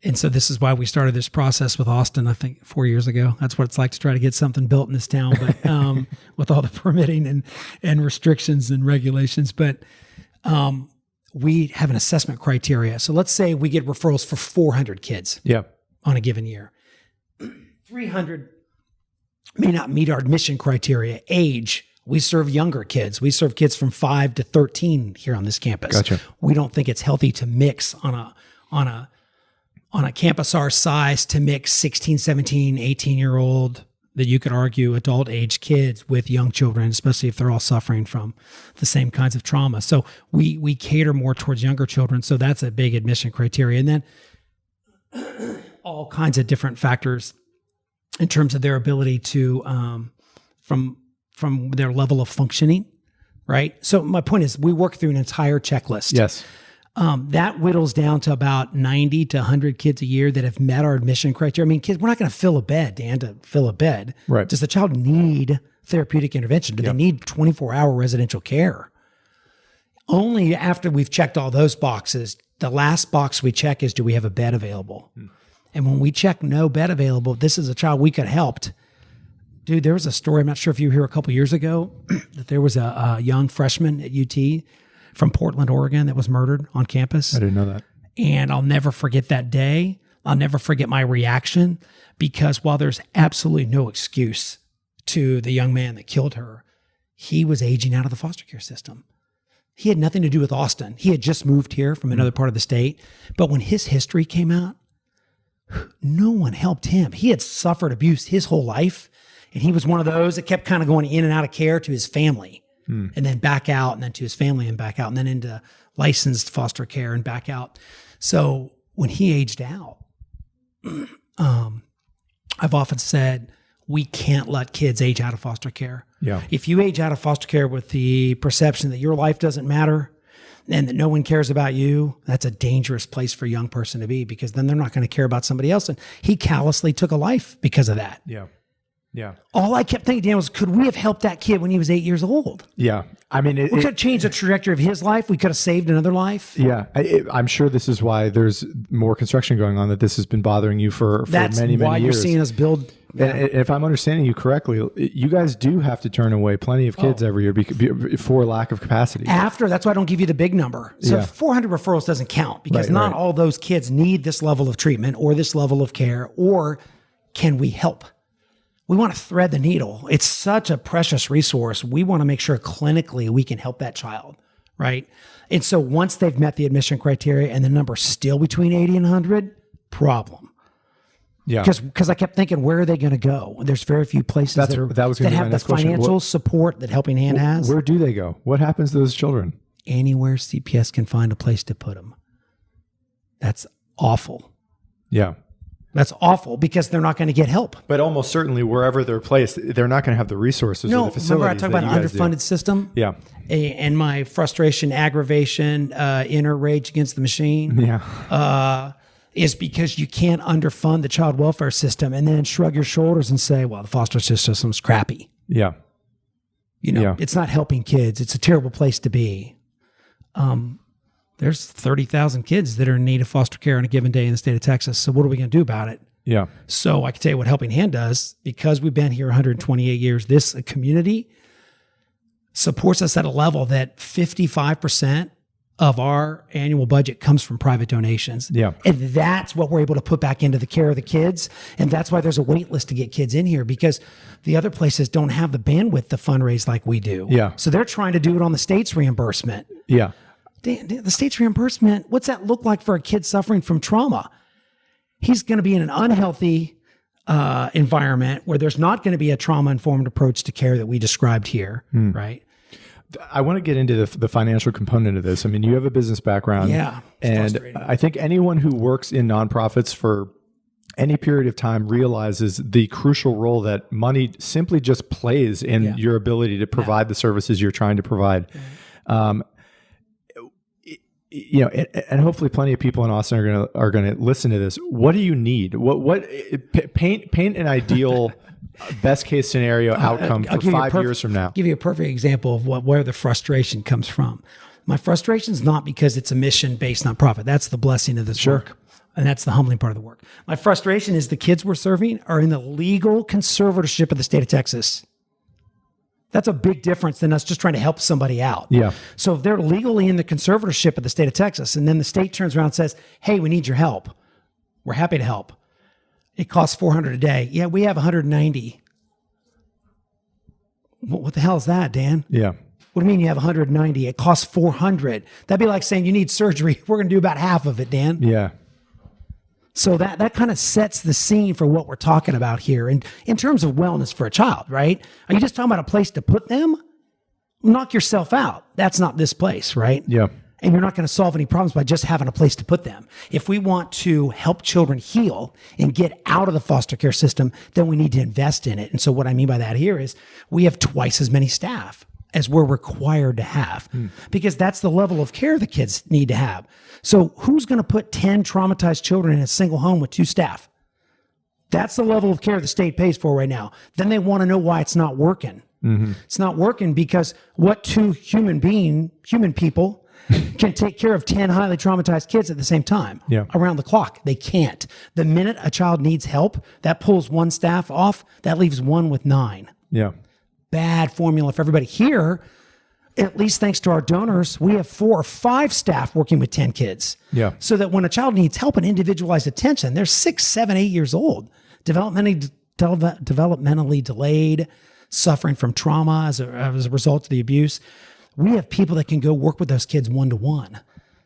And so this is why we started this process with Austin, I think 4 years ago. That's what it's like to try to get something built in this town, but with all the permitting and restrictions and regulations. But we have an assessment criteria. So let's say we get referrals for 400 kids on a given year. 300 may not meet our admission criteria. Age, we serve younger kids. We serve kids from 5 to 13 here on this campus. Gotcha. We don't think it's healthy to mix on a campus our size, to mix 16, 17, 18-year-old, that you could argue adult age kids with young children, especially if they're all suffering from the same kinds of trauma. So we cater more towards younger children. So that's a big admission criteria. And then all kinds of different factors in terms of their ability to, from their level of functioning, right? So my point is, we work through an entire checklist. Yes. That whittles down to about 90 to 100 kids a year that have met our admission criteria. I mean, kids, we're not going to fill a bed, Dan, to fill a bed. Right. Does the child need therapeutic intervention? Do they need 24-hour residential care? Only after we've checked all those boxes, the last box we check is, do we have a bed available? And when we check no bed available, this is a child we could have helped. Dude, there was a story, I'm not sure if you were here a couple years ago, that there was a young freshman at UT from Portland, Oregon, that was murdered on campus. I didn't know that. And I'll never forget that day. I'll never forget my reaction, because while there's absolutely no excuse to the young man that killed her, he was aging out of the foster care system. He had nothing to do with Austin. He had just moved here from another part of the state. But when his history came out, no one helped him. He had suffered abuse his whole life. And he was one of those that kept kind of going in and out of care to his family, and then back out, and then to his family and back out, and then into licensed foster care and back out. So when he aged out, I've often said, we can't let kids age out of foster care. Yeah. If you age out of foster care with the perception that your life doesn't matter and that no one cares about you, that's a dangerous place for a young person to be, because then they're not going to care about somebody else. And he callously took a life because of that. Yeah. Yeah. All I kept thinking, Dan, was, could we have helped that kid when he was 8 years old? Yeah. I mean, We could have changed the trajectory of his life. We could have saved another life. yeah. I'm sure this is why there's more construction going on, that this has been bothering you for That's many, many why years. you're seeing us build. And if I'm understanding you correctly, you guys do have to turn away plenty of kids every year for lack of capacity. That's why I don't give you the big number. So Yeah. 400 referrals doesn't count, because Right, not right. all those kids need this level of treatment or this level of care, or can we help? We want to thread the needle. It's such a precious resource. We want to make sure clinically we can help that child, right? And so once they've met the admission criteria and the number's still between 80 and 100, problem. Yeah. Because I kept thinking, where are they going to go? There's very few places That was gonna that be my have the next question. financial support that Helping Hand has. Where do they go? What happens to those children? Anywhere CPS can find a place to put them. That's awful. Yeah. That's awful, because they're not going to get help. But almost certainly wherever they're placed, they're not going to have the resources or No, the facilities. remember I talked about an underfunded system? Yeah. And my frustration, aggravation, inner rage against the machine Yeah. is because you can't underfund the child welfare system and then shrug your shoulders and say, well, the foster system's crappy. Yeah. Yeah. It's not helping kids. It's a terrible place to be. There's 30,000 kids that are in need of foster care on a given day in the state of Texas. So what are we going to do about it? Yeah. So I can tell you what Helping Hand does, because we've been here 128 years. This community supports us at a level that 55% of our annual budget comes from private donations. Yeah. And that's what we're able to put back into the care of the kids. And that's why there's a wait list to get kids in here, because the other places don't have the bandwidth to fundraise like we do. Yeah. So they're trying to do it on the state's reimbursement. Yeah. The state's reimbursement, what's that look like for a kid suffering from trauma? He's going to be in an unhealthy environment where there's not going to be a trauma-informed approach to care that we described here, right? I want to get into the financial component of this. I mean, you have a business background. Yeah, it's And frustrating. I think anyone who works in nonprofits for any period of time realizes the crucial role that money simply just plays in your ability to provide the services you're trying to provide. And hopefully plenty of people in Austin are going to listen to this. What do you need? Paint an ideal best case scenario outcome I'll for give you a 5 years from now. Give you a perfect example of where the frustration comes from. My frustration is not because it's a mission-based nonprofit. That's the blessing of this work. And that's the humbling part of the work. My frustration is the kids we're serving are in the legal conservatorship of the state of Texas. That's a big difference than us just trying to help somebody out. Yeah. So if they're legally in the conservatorship of the state of Texas, and then the state turns around and says, hey, we need your help. We're happy to help. It costs $400 a day. Yeah, we have 190. What the hell is that, Dan? Yeah. What do you mean you have 190? It costs 400. That'd be like saying you need surgery. We're going to do about half of it, Dan. Yeah. So that kind of sets the scene for what we're talking about here. And in terms of wellness for a child, right? Are you just talking about a place to put them? Knock yourself out. That's not this place, right? Yeah. And you're not going to solve any problems by just having a place to put them. If we want to help children heal and get out of the foster care system, then we need to invest in it. And so what I mean by that here is we have twice as many staff as we're required to have, because that's the level of care the kids need to have. So who's going to put 10 traumatized children in a single home with 2 staff? That's the level of care the state pays for right now. Then they want to know why it's not working. It's not working because what 2 human people can take care of 10 highly traumatized kids at the same time around the clock. They can't. The minute a child needs help, that pulls 1 staff off, that leaves 1 with 9. Yeah. Bad formula for everybody. Here, at least thanks to our donors, we have 4 or 5 staff working with 10 kids. Yeah. So that when a child needs help and individualized attention, they're 6, 7, 8 years old, developmentally delayed, suffering from trauma as a result of the abuse. We have people that can go work with those kids one-to-one.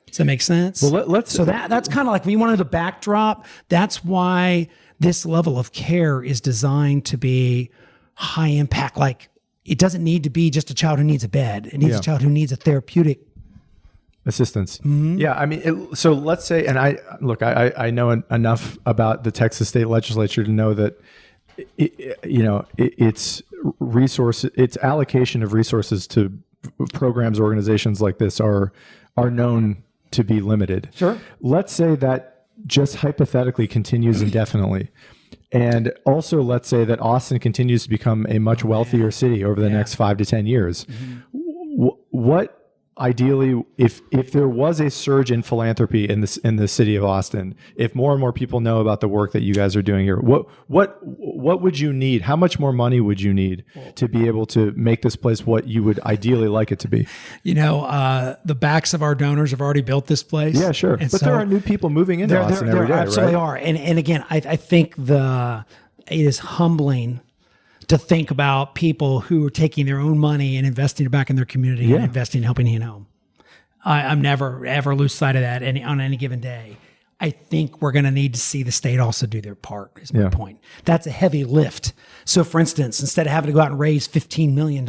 Does that make sense? Well, that's kind of like when you wanted the backdrop. That's why this level of care is designed to be high impact. Like, it doesn't need to be just a child who needs a bed. It needs a child who needs a therapeutic assistance. Yeah. I mean, so let's say, and I know enough about the Texas state legislature to know that, it's allocation of resources to programs, organizations like this are known to be limited. Sure. Let's say that just hypothetically continues indefinitely. And also let's say that Austin continues to become a much wealthier city over the next 5 to 10 years. What ideally, if there was a surge in philanthropy in the city of Austin, if more and more people know about the work that you guys are doing here, what would you need? How much more money would you need to be able to make this place what you would ideally like it to be? The backs of our donors have already built this place. Yeah, sure. But there are new people moving into Austin every day, right? There absolutely are. And again, I think it is humbling to think about people who are taking their own money and investing it back in their community and investing in helping home. I'm never, ever lose sight of that on any given day. I think we're going to need to see the state also do their part, is my point. That's a heavy lift. So for instance, instead of having to go out and raise $15 million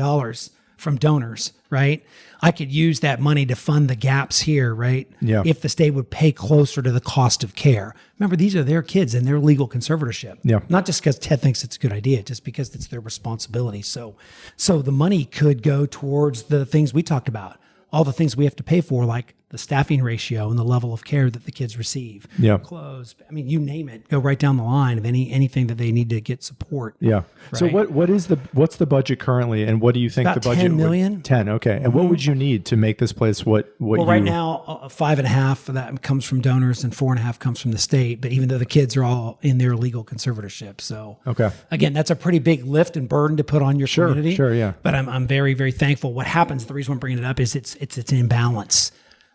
from donors, right? I could use that money to fund the gaps here, right? Yeah. If the state would pay closer to the cost of care. Remember, these are their kids and their legal conservatorship. Yeah. Not just because Ted thinks it's a good idea, just because it's their responsibility. So the money could go towards the things we talked about, all the things we have to pay for, like the staffing ratio and the level of care that the kids receive. Yeah. Clothes. I mean, you name it. Go right down the line of anything that they need to get support. Yeah. Right? So what's the budget currently, and what do you think About the budget? $10 million. 10. Okay. And what would you need to make this place what right now, 5.5 of that comes from donors and 4.5 comes from the state. But even though the kids are all in their legal conservatorship, so again, that's a pretty big lift and burden to put on your community. Sure. Yeah. But I'm very, very thankful. What happens? The reason I'm bringing it up is it's an imbalance.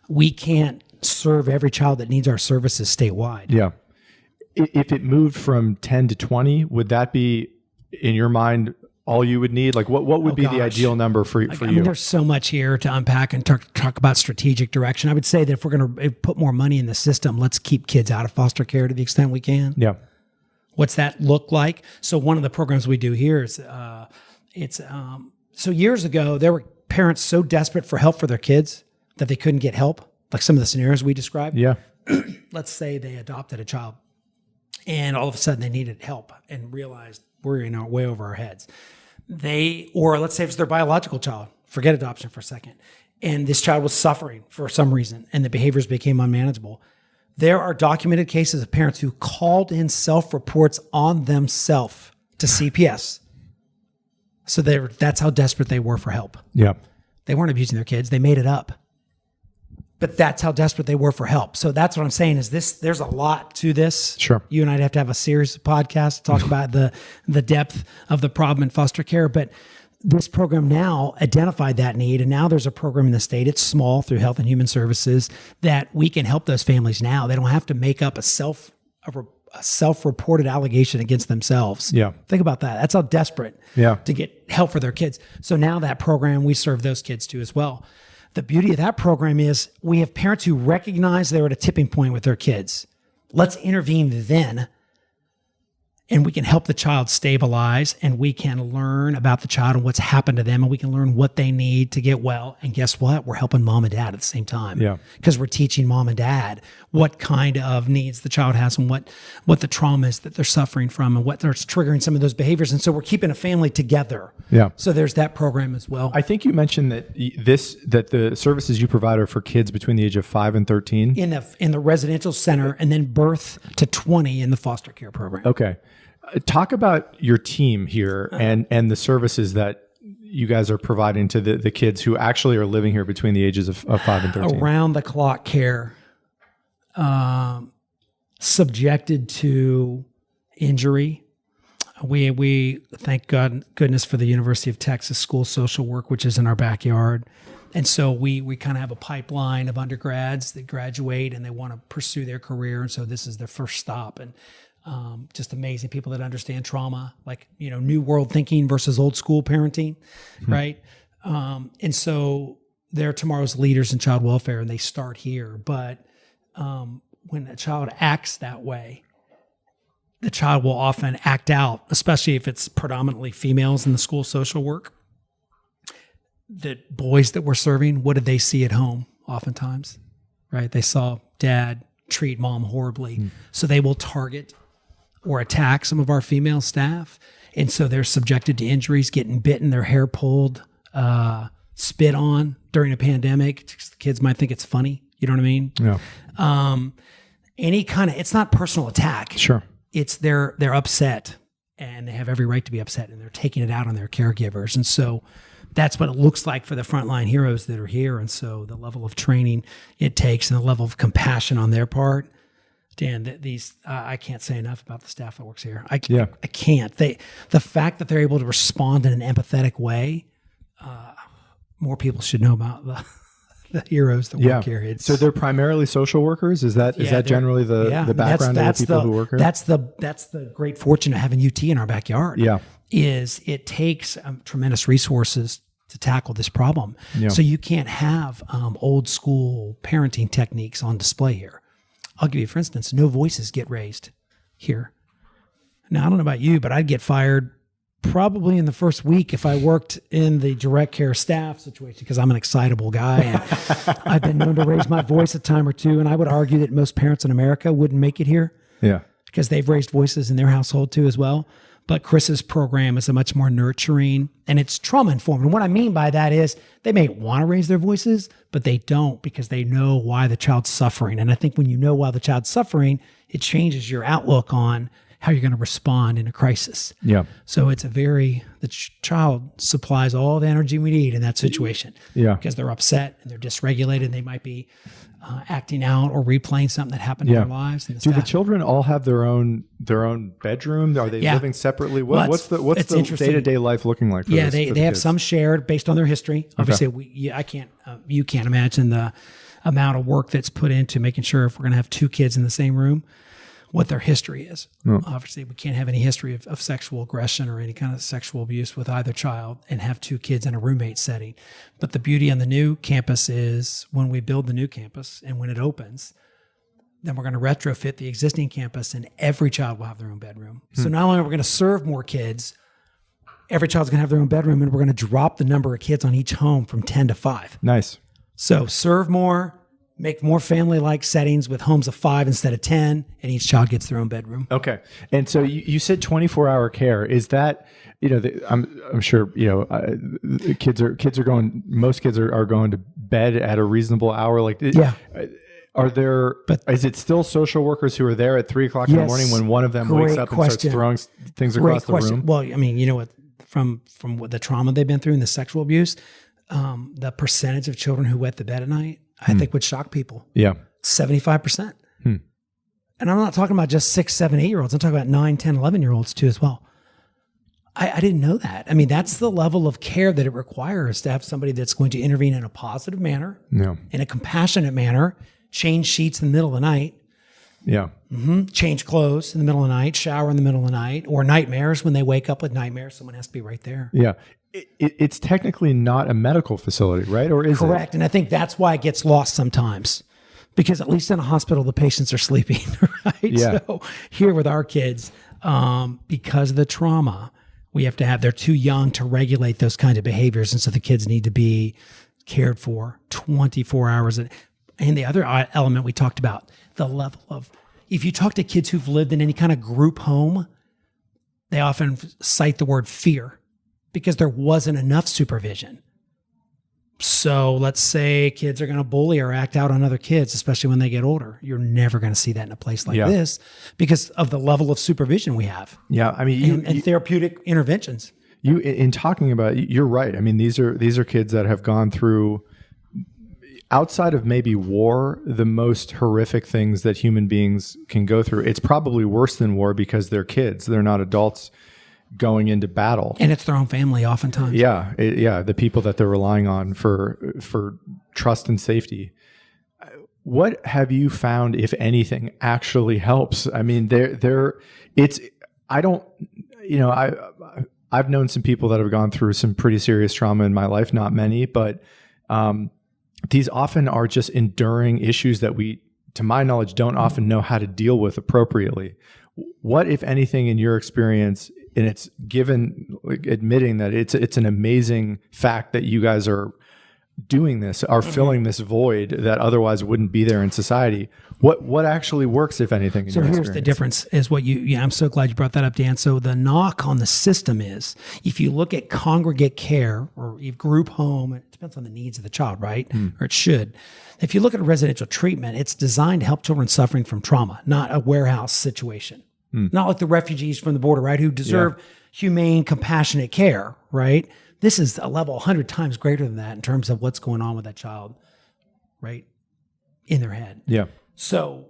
We can't serve every child that needs our services statewide. Yeah. If it moved from 10 to 20, would that be, in your mind, all you would need? Like, what would be the ideal number for you? I mean, there's so much here to unpack and talk about strategic direction. I would say that if we're going to put more money in the system, let's keep kids out of foster care to the extent we can. Yeah. What's that look like? So one of the programs we do here is, so years ago, there were parents so desperate for help for their kids that they couldn't get help, like some of the scenarios we described. Yeah. Let's say they adopted a child and all of a sudden they needed help and realized we're way over our heads. Or let's say it's their biological child, forget adoption for a second, and this child was suffering for some reason and the behaviors became unmanageable. There are documented cases of parents who called in self-reports on themselves to CPS. So that's how desperate they were for help. Yeah. They weren't abusing their kids. They made it up. But that's how desperate they were for help. So that's what I'm saying is there's a lot to this. Sure. You and I'd have to have a series of podcasts to talk about the depth of the problem in foster care. But this program now identified that need. And now there's a program in the state. It's small through Health and Human Services that we can help those families now. They don't have to make up a self-reported allegation against themselves. Yeah. Think about that. That's how desperate to get help for their kids. So now that program, we serve those kids too as well. The beauty of that program is we have parents who recognize they're at a tipping point with their kids. Let's intervene then and we can help the child stabilize, and we can learn about the child and what's happened to them, and we can learn what they need to get well. And guess what? We're helping mom and dad at the same time. Yeah. Because we're teaching mom and dad what kind of needs the child has and what the trauma is that they're suffering from and what that's triggering some of those behaviors. And so we're keeping a family together. Yeah. So there's that program as well. I think you mentioned that the services you provide are for kids between the age of 5 and 13. In the residential center, and then birth to 20 in the foster care program. Okay. Talk about your team here and the services that you guys are providing to the kids who actually are living here between the ages of 5 and 13. Around the clock care, subjected to injury. We thank goodness for the University of Texas School of Social Work, which is in our backyard. And so we kind of have a pipeline of undergrads that graduate and they want to pursue their career. And so this is their first stop. And just amazing people that understand trauma, like, new world thinking versus old school parenting, right? And so they're tomorrow's leaders in child welfare, and they start here. But when a child acts that way, the child will often act out, especially if it's predominantly females in the school social work. The boys that we're serving, what did they see at home oftentimes, right? They saw dad treat mom horribly. So they will target or attack some of our female staff. And so they're subjected to injuries, getting bitten, their hair pulled, spit on during a pandemic. The kids might think it's funny. You know what I mean? Yeah. Any kind of, it's not personal attack. Sure. It's they're upset, and they have every right to be upset, and they're taking it out on their caregivers. And so that's what it looks like for the frontline heroes that are here. And so the level of training it takes and the level of compassion on their part, Dan, I can't say enough about the staff that works here. I can't. The fact that they're able to respond in an empathetic way, more people should know about the heroes that work here. So they're primarily social workers. Is that generally the background of the people who work here? That's the great fortune of having UT in our backyard. Yeah, is it takes tremendous resources to tackle this problem. Yeah. So you can't have old school parenting techniques on display here. I'll give you, for instance, no voices get raised here. Now, I don't know about you, but I'd get fired probably in the first week if I worked in the direct care staff situation, because I'm an excitable guy and I've been known to raise my voice a time or two. And I would argue that most parents in America wouldn't make it here. Yeah. Because they've raised voices in their household too as well. But Chris's program is a much more nurturing, and it's trauma informed. And what I mean by that is they may want to raise their voices, but they don't, because they know why the child's suffering. And I think when you know why the child's suffering, it changes your outlook on how you're going to respond in a crisis. Yeah. So it's the child supplies all the energy we need in that situation. Yeah. Because they're upset and they're dysregulated, and they might be acting out or replaying something that happened in their lives. Do the children all have their own bedroom? Are they living separately? What's the day-to-day life looking like for this, they have some shared based on their history. Obviously, you can't imagine the amount of work that's put into making sure, if we're going to have two kids in the same room, what their history is. Obviously, we can't have any history of sexual aggression or any kind of sexual abuse with either child and have two kids in a roommate setting. But the beauty on the new campus is when we build the new campus and when it opens, then we're going to retrofit the existing campus and every child will have their own bedroom. So not only are we going to serve more kids, every child's going to have their own bedroom, and we're going to drop the number of kids on each home from 10 to 5. Nice. So serve more, make more family-like settings with homes of 5 instead of 10, and each child gets their own bedroom. Okay. And so you said 24-hour care. Is that, I'm sure, kids are going, most kids are going to bed at a reasonable hour. Is it still social workers who are there at 3:00 in the morning when one of them wakes up and starts throwing things across the room? Well, I mean, from what the trauma they've been through and the sexual abuse, the percentage of children who wet the bed at night, I think would shock people. Yeah. 75%. And I'm not talking about just 6, 7, 8-year-olds. I'm talking about 9, 10, 11-year-olds too as well. I didn't know that. I mean, that's the level of care that it requires to have somebody that's going to intervene in a positive manner, in a compassionate manner, change sheets in the middle of the night. Yeah. Change clothes in the middle of the night, shower in the middle of the night, or nightmares. When they wake up with nightmares, someone has to be right there. Yeah. It's technically not a medical facility, right? Or is it? Correct. And I think that's why it gets lost sometimes, because at least in a hospital, the patients are sleeping, right? Yeah. So here with our kids, because of the trauma. We have to have, they're too young to regulate those kinds of behaviors. And so the kids need to be cared for 24 hours. And the other element we talked about, the level of, if you talk to kids who've lived in any kind of group home, they often cite the word fear because there wasn't enough supervision. So let's say kids are going to bully or act out on other kids, especially when they get older. You're never going to see that in a place like this because of the level of supervision we have. Yeah, I mean, and therapeutic interventions. You, in talking about, you're right. I mean, these are kids that have gone through, outside of maybe war, the most horrific things that human beings can go through. It's probably worse than war because they're kids; they're not adults going into battle, and it's their own family oftentimes. Yeah, the people that they're relying on for trust and safety. What have you found, if anything, actually helps? I mean, I've known some people that have gone through some pretty serious trauma in my life, not many, but these often are just enduring issues that we, to my knowledge, don't often know how to deal with appropriately. What, if anything, in your experience, and it's given, admitting that it's an amazing fact that you guys are doing this, are filling this void that otherwise wouldn't be there in society. What actually works, if anything, in so your here's experience? The difference is what I'm so glad you brought that up, Dan. So the knock on the system is, if you look at congregate care or group home, it depends on the needs of the child, right? Or it should. If you look at a residential treatment, it's designed to help children suffering from trauma, not a warehouse situation. Not like the refugees from the border, right? Who deserve humane, compassionate care, right? This is a level 100 times greater than that in terms of what's going on with that child, right? In their head. Yeah. So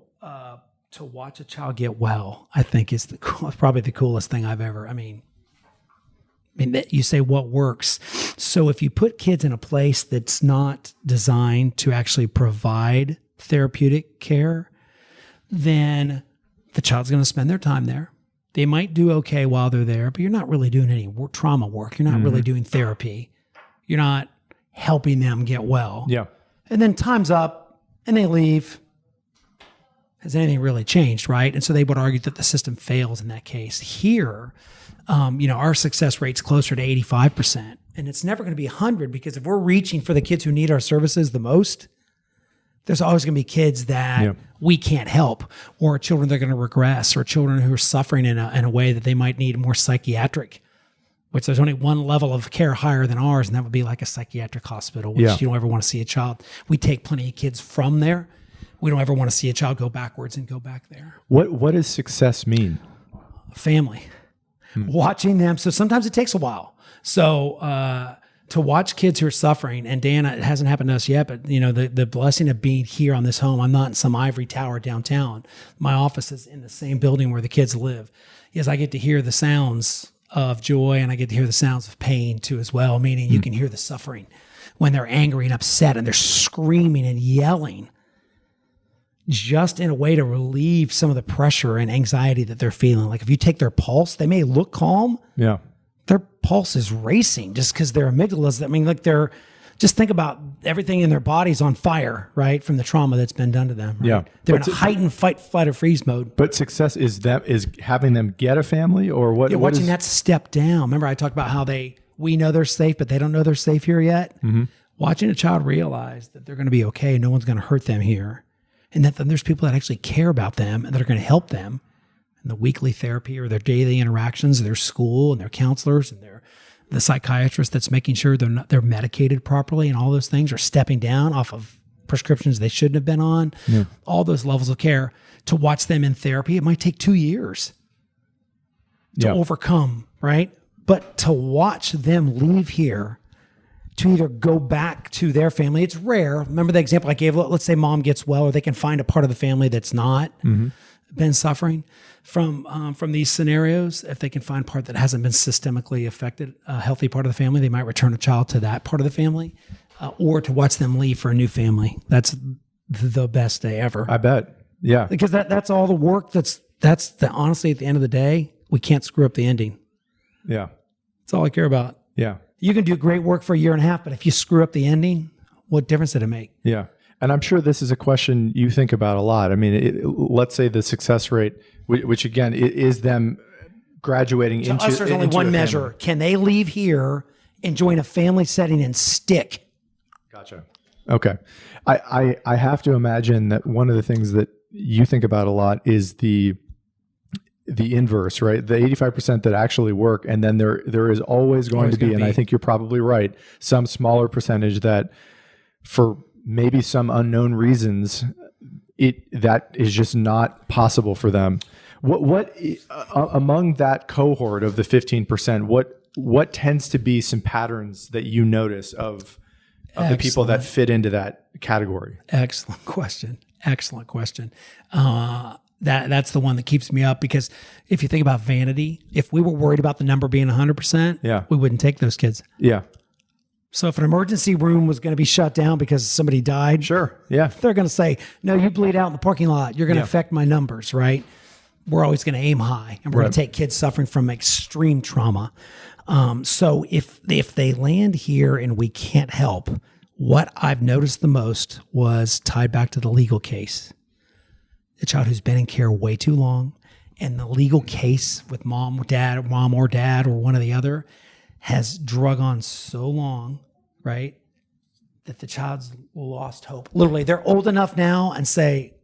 to watch a child get well, I think is probably the coolest thing I've ever, I mean, you say what works. So if you put kids in a place that's not designed to actually provide therapeutic care, then the child's going to spend their time there. They might do okay while they're there, but you're not really doing any trauma work. You're not really doing therapy. You're not helping them get well. Yeah. And then time's up and they leave. Has anything really changed, right? And so they would argue that the system fails in that case. Here, our success rate's closer to 85%. And it's never going to be 100 because if we're reaching for the kids who need our services the most, there's always going to be kids that we can't help, or children that are going to regress, or children who are suffering in a way that they might need more psychiatric, which there's only one level of care higher than ours, and that would be like a psychiatric hospital, which you don't ever want to see a child. We take plenty of kids from there. We don't ever want to see a child go backwards and go back there. What does success mean? Family. Watching them. So sometimes it takes a while. So to watch kids who are suffering, and Dan, it hasn't happened to us yet, but the blessing of being here on this home, I'm not in some ivory tower downtown. My office is in the same building where the kids live, is I get to hear the sounds of joy and I get to hear the sounds of pain too as well, meaning you can hear the suffering when they're angry and upset and they're screaming and yelling just in a way to relieve some of the pressure and anxiety that they're feeling. Like if you take their pulse, they may look calm. Yeah. Their pulse is racing just because their amygdalas, just think about everything in their body's on fire, right? From the trauma that's been done to them. Right? Yeah. They're in a heightened fight, flight, or freeze mode. But success is having them get a family, or what? Yeah, watching that step down. Remember I talked about how we know they're safe, but they don't know they're safe here yet. Mm-hmm. Watching a child realize that they're going to be okay, no one's going to hurt them here. And that then there's people that actually care about them and that are going to help them in the weekly therapy or their daily interactions, their school and their counselors and the psychiatrist that's making sure they're medicated properly and all those things, are stepping down off of prescriptions they shouldn't have been on. Yeah. All those levels of care. To watch them in therapy, it might take 2 years to overcome, right? But to watch them leave here to either go back to their family. It's rare. Remember the example I gave? Let's say mom gets well, or they can find a part of the family that's not been suffering from these scenarios. If they can find part that hasn't been systemically affected, a healthy part of the family, they might return a child to that part of the family, or to watch them leave for a new family. That's the best day ever. I bet. Yeah. Because that's all the work. Honestly, at the end of the day, we can't screw up the ending. Yeah. That's all I care about. Yeah. You can do great work for a year and a half, but if you screw up the ending, what difference did it make? Yeah. And I'm sure this is a question you think about a lot. I mean, let's say the success rate, which again is them graduating To into us, there's only into one a measure. family. Can they leave here and join a family setting and stick? Gotcha. Okay. I have to imagine that one of the things that you think about a lot is the inverse, right? The 85% that actually work. And then there is always going to be, and I think you're probably right, some smaller percentage that for maybe some unknown reasons, that is just not possible for them. What among that cohort of the 15%, what tends to be some patterns that you notice of the people that fit into that category? Excellent question. Excellent question. That's the one that keeps me up, because if you think about vanity, if we were worried about the number being 100%, we wouldn't take those kids. Yeah. So if an emergency room was going to be shut down because somebody died, they're going to say, no, you bleed out in the parking lot. You're going to affect my numbers, right? We're always going to aim high, and we're going to take kids suffering from extreme trauma. So if they land here and we can't help, what I've noticed the most was tied back to the legal case. The child who's been in care way too long, and the legal case with mom or dad or one or the other has drug on so long, right, that the child's lost hope. Literally, they're old enough now and say,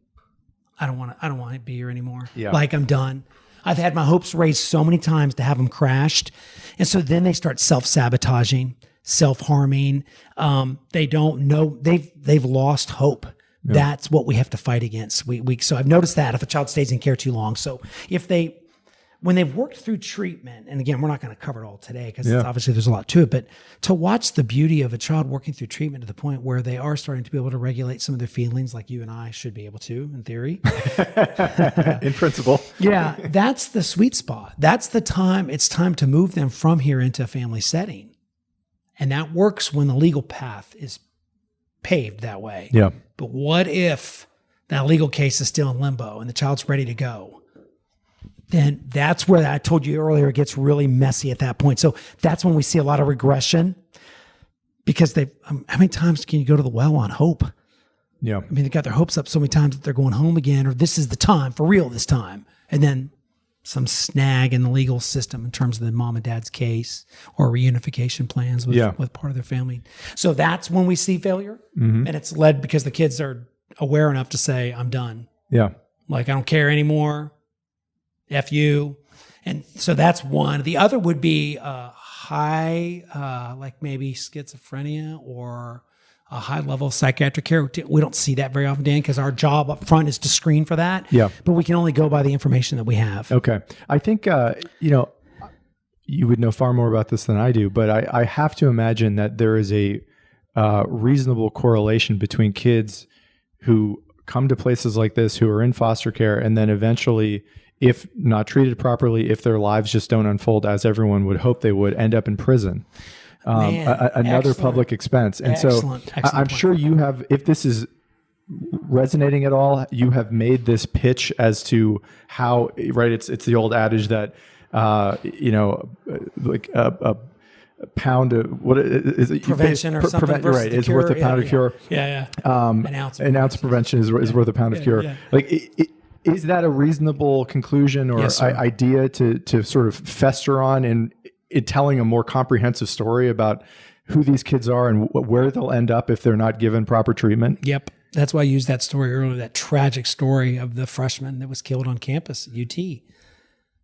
I don't want to be here anymore. Yeah. Like, I'm done. I've had my hopes raised so many times to have them crashed. And so then they start self-sabotaging, self-harming. They don't know, they've lost hope. Yeah. That's what we have to fight against. So I've noticed that if a child stays in care too long. So when they've worked through treatment, and again, we're not going to cover it all today because obviously there's a lot to it, but to watch the beauty of a child working through treatment to the point where they are starting to be able to regulate some of their feelings, like you and I should be able to, in theory. In principle. Yeah, that's the sweet spot. That's the time. It's time to move them from here into a family setting. And that works when the legal path is paved that way. Yeah. But what if that legal case is still in limbo and the child's ready to go? Then that's where I told you earlier, it gets really messy at that point. So that's when we see a lot of regression, because how many times can you go to the well on hope? Yeah. I mean, they got their hopes up so many times that they're going home again, or this is the time, for real this time. And then some snag in the legal system in terms of the mom and dad's case, or reunification plans with part of their family. So that's when we see failure. Mm-hmm. And it's led because the kids are aware enough to say, I'm done. Yeah. Like, I don't care anymore. F you. And so that's one. The other would be high, like maybe schizophrenia or a high level of psychiatric care. We don't see that very often, Dan, because our job up front is to screen for that. Yeah. But we can only go by the information that we have. Okay. I think, you would know far more about this than I do, but I have to imagine that there is a reasonable correlation between kids who come to places like this, who are in foster care, and then eventually, if not treated properly, if their lives just don't unfold as everyone would hope they would, end up in prison. Another public expense. And excellent I'm sure you have, if this is resonating at all, you have made this pitch as to how, right, it's the old adage that, like a pound of what is it? Prevention or something. Right, is worth a pound of cure. Yeah. An ounce of prevention is worth a pound of cure. Yeah. Like, is that a reasonable conclusion or idea to sort of fester on in telling a more comprehensive story about who these kids are and where they'll end up if they're not given proper treatment? Yep. That's why I used that story earlier, that tragic story of the freshman that was killed on campus at UT. I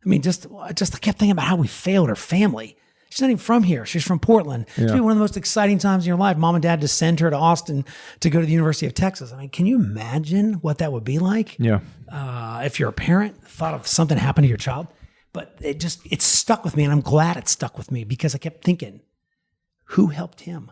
mean, I kept thinking about how we failed her family. She's not even from here. She's from Portland. Yeah. It's been one of the most exciting times in your life. Mom and dad to send her to Austin to go to the University of Texas. I mean, can you imagine what that would be like? Yeah. If you're a parent, thought of something happened to your child. But it stuck with me, and I'm glad it stuck with me, because I kept thinking, who helped him?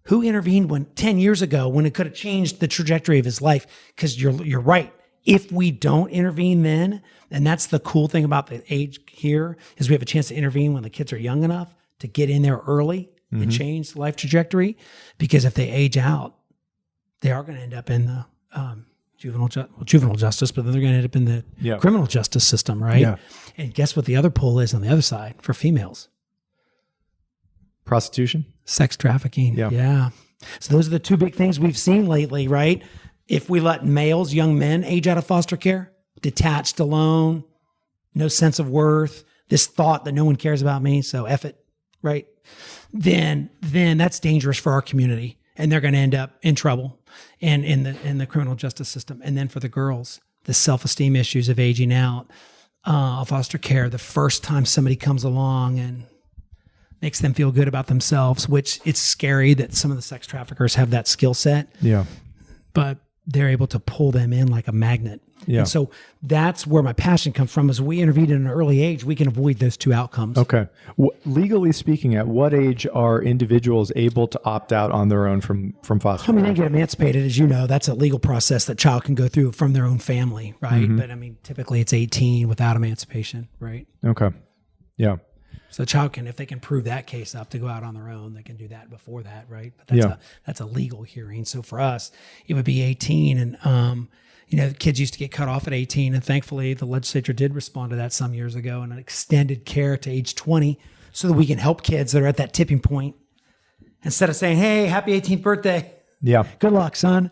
Who intervened 10 years ago when it could have changed the trajectory of his life? Because you're right. If we don't intervene then, and that's the cool thing about the age here, is we have a chance to intervene when the kids are young enough to get in there early and change the life trajectory. Because if they age out, they are going to end up in the juvenile justice, but then they're going to end up in the criminal justice system, right? Yeah. And guess what the other pull is on the other side for females? Prostitution? Sex trafficking. Yeah. So those are the two big things we've seen lately, right? If we let young men age out of foster care, detached, alone, no sense of worth, this thought that no one cares about me, so F it, right? Then that's dangerous for our community, and they're going to end up in trouble and in the criminal justice system. And then for the girls, the self-esteem issues of aging out, foster care, the first time somebody comes along and makes them feel good about themselves, which it's scary that some of the sex traffickers have that skill set. Yeah. But they're able to pull them in like a magnet. Yeah. And so that's where my passion comes from. As we intervened at an early age, we can avoid those two outcomes. Okay. Legally speaking, at what age are individuals able to opt out on their own from foster I mean, care? they get emancipated, as you know. That's a legal process that child can go through from their own family, right? Mm-hmm. But I mean, typically it's 18 without emancipation, right? Okay. Yeah. So a child can, if they can prove that case up to go out on their own, they can do that before that, right? But that's a legal hearing. So for us, it would be 18, and the kids used to get cut off at 18, and thankfully the legislature did respond to that some years ago and extended care to age 20, so that we can help kids that are at that tipping point. Instead of saying, "Hey, happy 18th birthday, Yeah. good luck, son."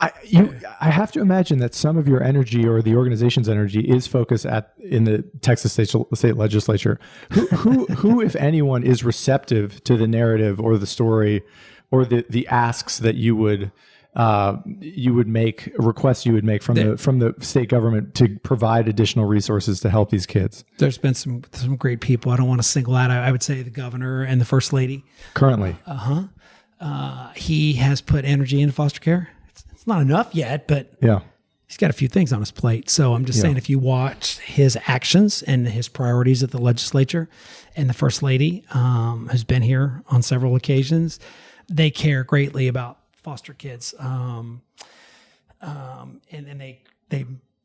I have to imagine that some of your energy, or the organization's energy, is focused in the Texas state legislature. Who, if anyone, is receptive to the narrative or the story or the asks that you would make, requests you would make from the state government to provide additional resources to help these kids? There's been some great people. I don't want to single out. I would say the governor and the first lady. Currently. He has put energy into foster care. It's not enough yet, but Yeah. he's got a few things on his plate. So I'm just saying, if you watch his actions and his priorities at the legislature, and the first lady, who's been here on several occasions, they care greatly about foster kids. And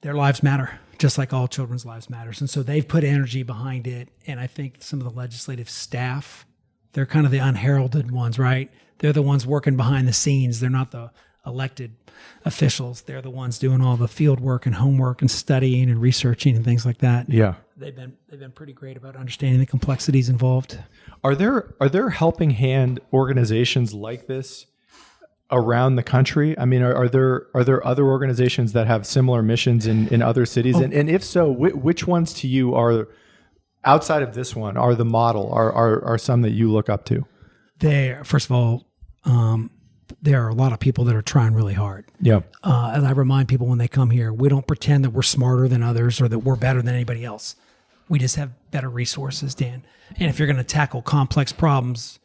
their lives matter, just like all children's lives matters. And so they've put energy behind it. And I think some of the legislative staff, they're kind of the unheralded ones, right? They're the ones working behind the scenes. They're not the elected officials. They're the ones doing all the field work and homework and studying and researching and things like that. Yeah. They've been pretty great about understanding the complexities involved. Are there helping hand organizations like this around the country? I mean, are there other organizations that have similar missions in other cities? And if so, which ones to you are, outside of this one, are the model, are some that you look up to? First of all, there are a lot of people that are trying really hard. Yeah. And I remind people when they come here, we don't pretend that we're smarter than others or that we're better than anybody else. We just have better resources, Dan. And if you're going to tackle complex problems,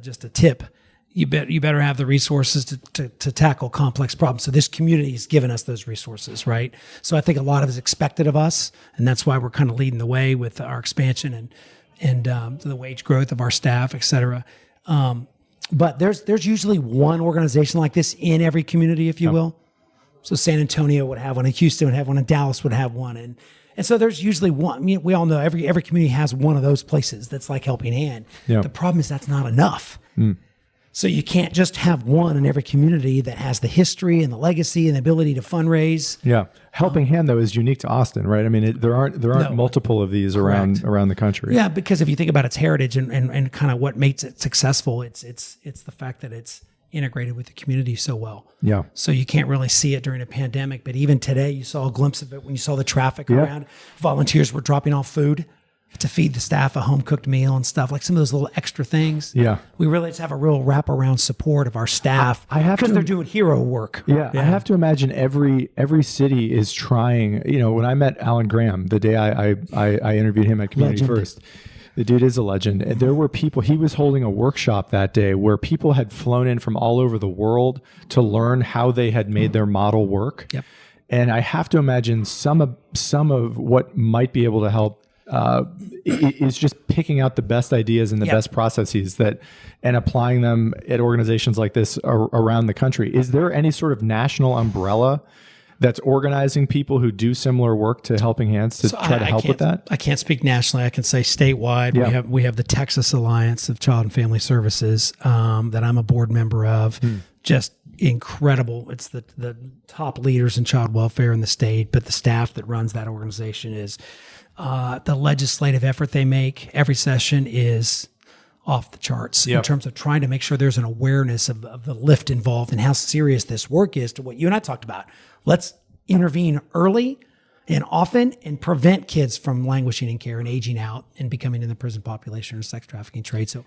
just a tip, you better have the resources to tackle complex problems. So this community has given us those resources, right? So I think a lot of it is expected of us, and that's why we're kind of leading the way with our expansion and the wage growth of our staff, et cetera. But there's usually one organization like this in every community, if you will. So San Antonio would have one, and Houston would have one, and Dallas would have one, and so there's usually one. I mean, we all know every community has one of those places that's like Helping Hand. Yeah. The problem is that's not enough. So you can't just have one in every community that has the history and the legacy and the ability to fundraise. Yeah. Helping Hand, though, is unique to Austin, right? I mean, there aren't multiple of these around the country. Yeah, because if you think about its heritage and kind of what makes it successful, it's the fact that it's integrated with the community so well. Yeah. So you can't really see it during a pandemic, but even today you saw a glimpse of it when you saw the traffic around. Volunteers were dropping off food to feed the staff a home-cooked meal and stuff, like some of those little extra things. Yeah. We really just have a real wraparound support of our staff because they're doing hero work. Yeah, I have to imagine every city is trying. When I met Alan Graham, the day I interviewed him at Community First, the dude is a legend. And there were people, he was holding a workshop that day where people had flown in from all over the world to learn how they had made their model work. Yep. And I have to imagine some of what might be able to help is just picking out the best ideas and the best processes and applying them at organizations like this around the country. Is there any sort of national umbrella that's organizing people who do similar work to Helping Hands to try to help with that? I can't speak nationally. I can say statewide. Yeah. We have the Texas Alliance of Child and Family Services that I'm a board member of. Just incredible. It's the top leaders in child welfare in the state, but the staff that runs that organization is the legislative effort they make every session is off the charts in terms of trying to make sure there's an awareness of the lift involved and how serious this work is to what you and I talked about. Let's intervene early and often and prevent kids from languishing in care and aging out and becoming in the prison population or sex trafficking trade. So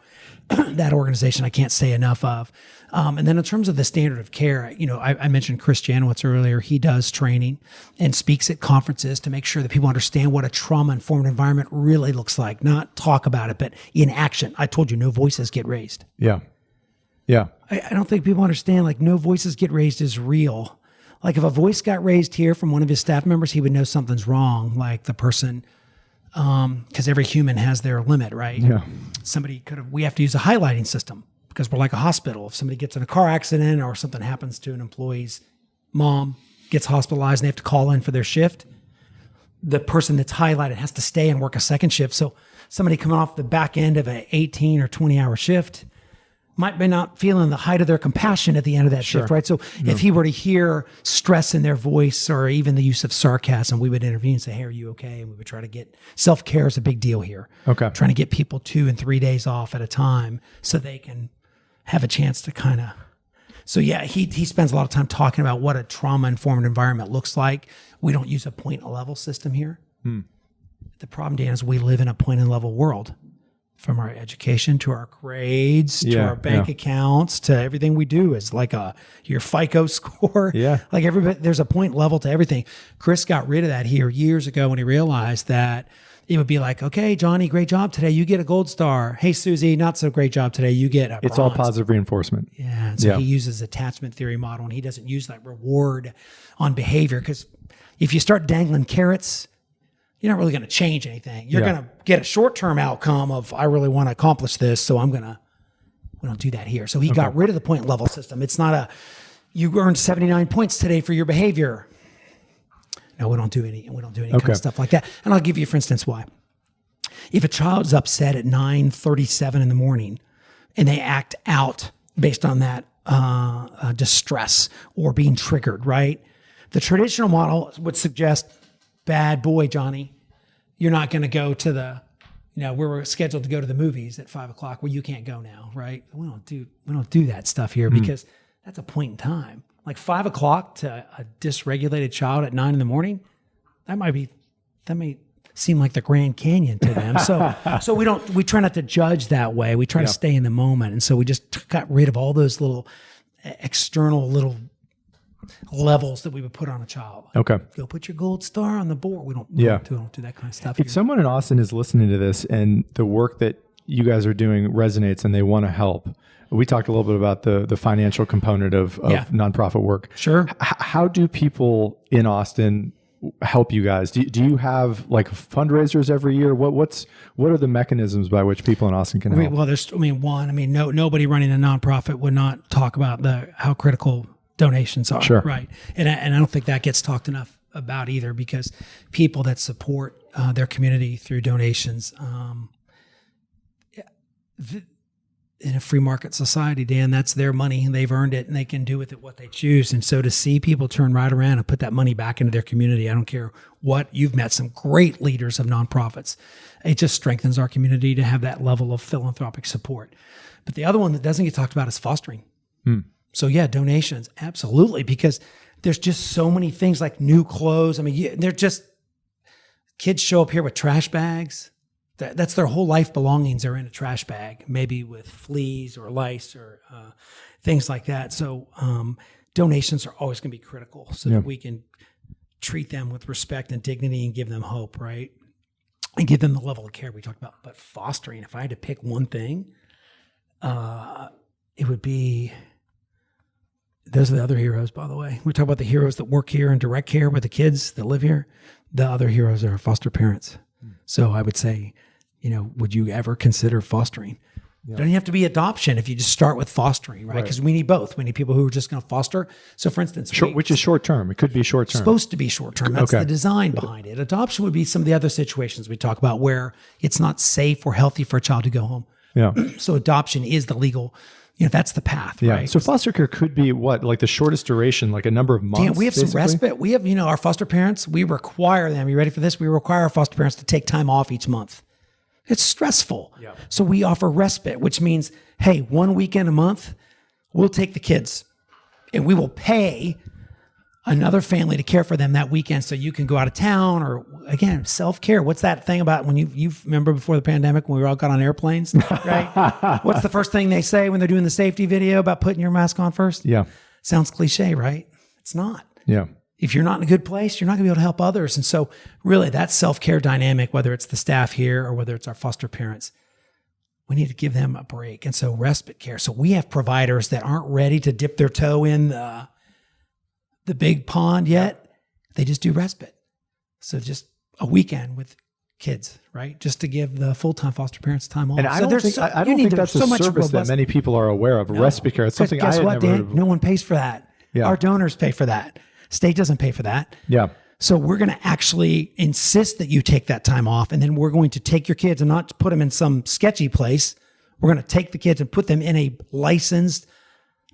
that organization I can't say enough of. And then in terms of the standard of care, I mentioned Chris Janowitz earlier. He does training and speaks at conferences to make sure that people understand what a trauma-informed environment really looks like, not talk about it, but in action. I told you, no voices get raised. Yeah. Yeah. I don't think people understand, like, no voices get raised is real. Like if a voice got raised here from one of his staff members, he would know something's wrong. Like the person, because every human has their limit, right? Yeah. We have to use a highlighting system because we're like a hospital. If somebody gets in a car accident or something happens to an employee's mom, gets hospitalized and they have to call in for their shift, the person that's highlighted has to stay and work a second shift. So somebody coming off the back end of an 18 or 20 hour shift might be not feeling the height of their compassion at the end of that shift, right? So if he were to hear stress in their voice or even the use of sarcasm, we would intervene and say, hey, are you okay? And we would try to get, self-care is a big deal here. Okay. Trying to get people 2 and 3 days off at a time so they can have a chance to kind of, so yeah, he spends a lot of time talking about what a trauma-informed environment looks like. We don't use a point and level system here. The problem, Dan, is we live in a point and level world. From our education to our grades to our bank accounts to everything we do is like your FICO score. Yeah. Like everybody, there's a point level to everything. Chris got rid of that here years ago when he realized that it would be like, okay, Johnny, great job today. You get a gold star. Hey, Susie, not so great job today. You get a It's bronze. all positive reinforcement. Yeah. And so he uses attachment theory model and he doesn't use that reward on behavior because if you start dangling carrots, you're not really going to change anything. You're going to get a short-term outcome of, I really want to accomplish this, so we don't do that here. So he got rid of the point level system. It's not you earned 79 points today for your behavior. No, we don't do any kind of stuff like that. And I'll give you, for instance, why. If a child's upset at 9:37 in the morning and they act out based on that distress or being triggered, right? The traditional model would suggest, bad boy, Johnny, you're not going to go to we were scheduled to go to the movies at 5:00. Well, you can't go now, right? We don't do that stuff here because that's a point in time. Like 5:00 to a dysregulated child at 9 a.m. That may seem like the Grand Canyon to them. So we try not to judge that way. We try to stay in the moment. And so we just got rid of all those little external little levels that we would put on a child. Okay. Go put your gold star on the board. We don't do that kind of stuff. If someone in Austin is listening to this and the work that you guys are doing resonates and they want to help, we talked a little bit about the financial component of nonprofit work. Sure. How do people in Austin help you guys? Do you have like fundraisers every year? What are the mechanisms by which people in Austin can help? Well, nobody running a nonprofit would not talk about how critical donations are. Sure. Right. And I don't think that gets talked enough about either because people that support their community through donations, in a free market society, Dan, that's their money. They've earned it and they can do with it what they choose. And so to see people turn right around and put that money back into their community, I don't care what, you've met some great leaders of nonprofits. It just strengthens our community to have that level of philanthropic support. But the other one that doesn't get talked about is fostering. So yeah, donations, absolutely, because there's just so many things like new clothes. I mean, they're just, kids show up here with trash bags. That's their whole life belongings are in a trash bag, maybe with fleas or lice or things like that. So donations are always going to be critical so that we can treat them with respect and dignity and give them hope, right? And give them the level of care we talked about. But fostering, if I had to pick one thing, it would be, those are the other heroes, by the way. We talk about the heroes that work here in direct care with the kids that live here. The other heroes are foster parents. So I would say, would you ever consider fostering? It doesn't have to be adoption if you just start with fostering, right? Because we need both. We need people who are just going to foster. So for instance, which is short term. It could be short term. Supposed to be short term. That's the design behind it. Adoption would be some of the other situations we talk about where it's not safe or healthy for a child to go home. Yeah. So adoption is the legal, that's the path, right? So foster care could be what, like the shortest duration, like a number of months? Yeah, we have some respite. We have, our foster parents, we require them, you ready for this? We require our foster parents to take time off each month. It's stressful. Yeah. So we offer respite, which means, hey, 1 weekend a month, we'll take the kids and we will pay another family to care for them that weekend so you can go out of town. Or again, self-care. What's that thing about when you remember before the pandemic when we all got on airplanes, right? What's the first thing they say when they're doing the safety video about putting your mask on first? Yeah. Sounds cliche, right? It's not. Yeah. If you're not in a good place, you're not gonna be able to help others. And so really that self-care dynamic, whether it's the staff here or whether it's our foster parents, we need to give them a break. And so respite care. So we have providers that aren't ready to dip their toe in the big pond yet. They just do respite. So just a weekend with kids, right? Just to give the full-time foster parents time off. And I don't think that's a service that many people are aware of. No. Respite care. It's something I had never heard of. No one pays for that. Yeah. Our donors pay for that. State doesn't pay for that. Yeah. So we're going to actually insist that you take that time off. And then we're going to take your kids and not put them in some sketchy place. We're going to take the kids and put them in a licensed,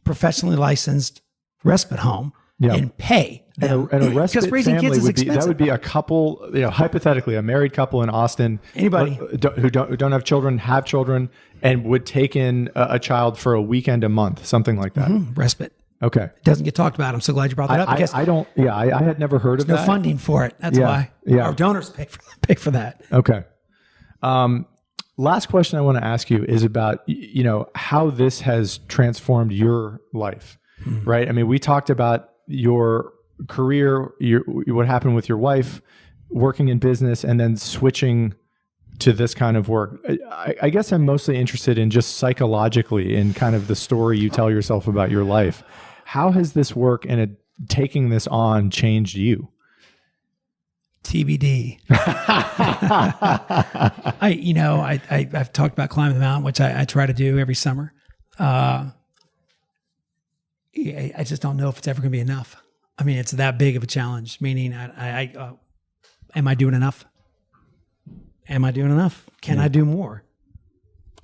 professionally licensed respite home. Yeah. And pay them. And a respite raising family kids is would be, expensive. that would be a couple, hypothetically, a married couple in Austin. Anybody who don't have children, have children, and would take in a child for a weekend a month, something like that. Mm-hmm. Respite. Okay. It doesn't get talked about. I'm so glad you brought that up. Because I had never heard of that. No funding for it. That's why. Yeah. Our donors pay for that. Okay. Last question I want to ask you is about, how this has transformed your life, right? I mean, we talked about your career, what happened with your wife, working in business, and then switching to this kind of work. I guess I'm mostly interested in just psychologically in kind of the story you tell yourself about your life. How has this work and taking this on changed you? TBD. I've talked about climbing the mountain, which I try to do every summer. I just don't know if it's ever going to be enough. I mean, it's that big of a challenge, meaning am I doing enough? Am I doing enough? Can I do more?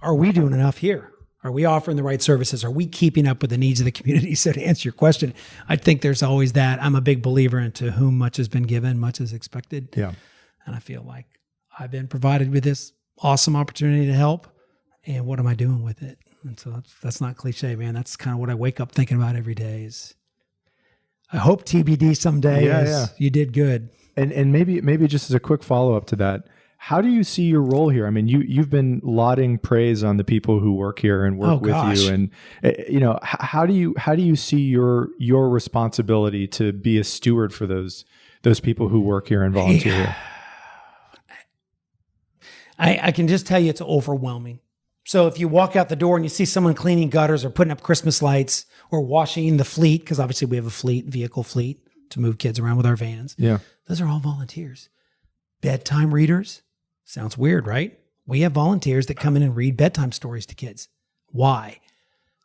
Are we doing enough here? Are we offering the right services? Are we keeping up with the needs of the community? So to answer your question, I think there's always that. I'm a big believer in to whom much has been given, much is expected. Yeah. And I feel like I've been provided with this awesome opportunity to help. And what am I doing with it? And so that's not cliche, man. That's kind of what I wake up thinking about every day is I hope TBD someday is you did good. And maybe just as a quick follow-up to that, how do you see your role here? I mean, you've been lauding praise on the people who work here and work with you, and how do you see your responsibility to be a steward for those people who work here and volunteer here? I can just tell you it's overwhelming. So if you walk out the door and you see someone cleaning gutters or putting up Christmas lights or washing the fleet, because obviously we have a vehicle fleet to move kids around with our vans. Yeah, those are all volunteers. Bedtime readers. Sounds weird, right? We have volunteers that come in and read bedtime stories to kids. Why?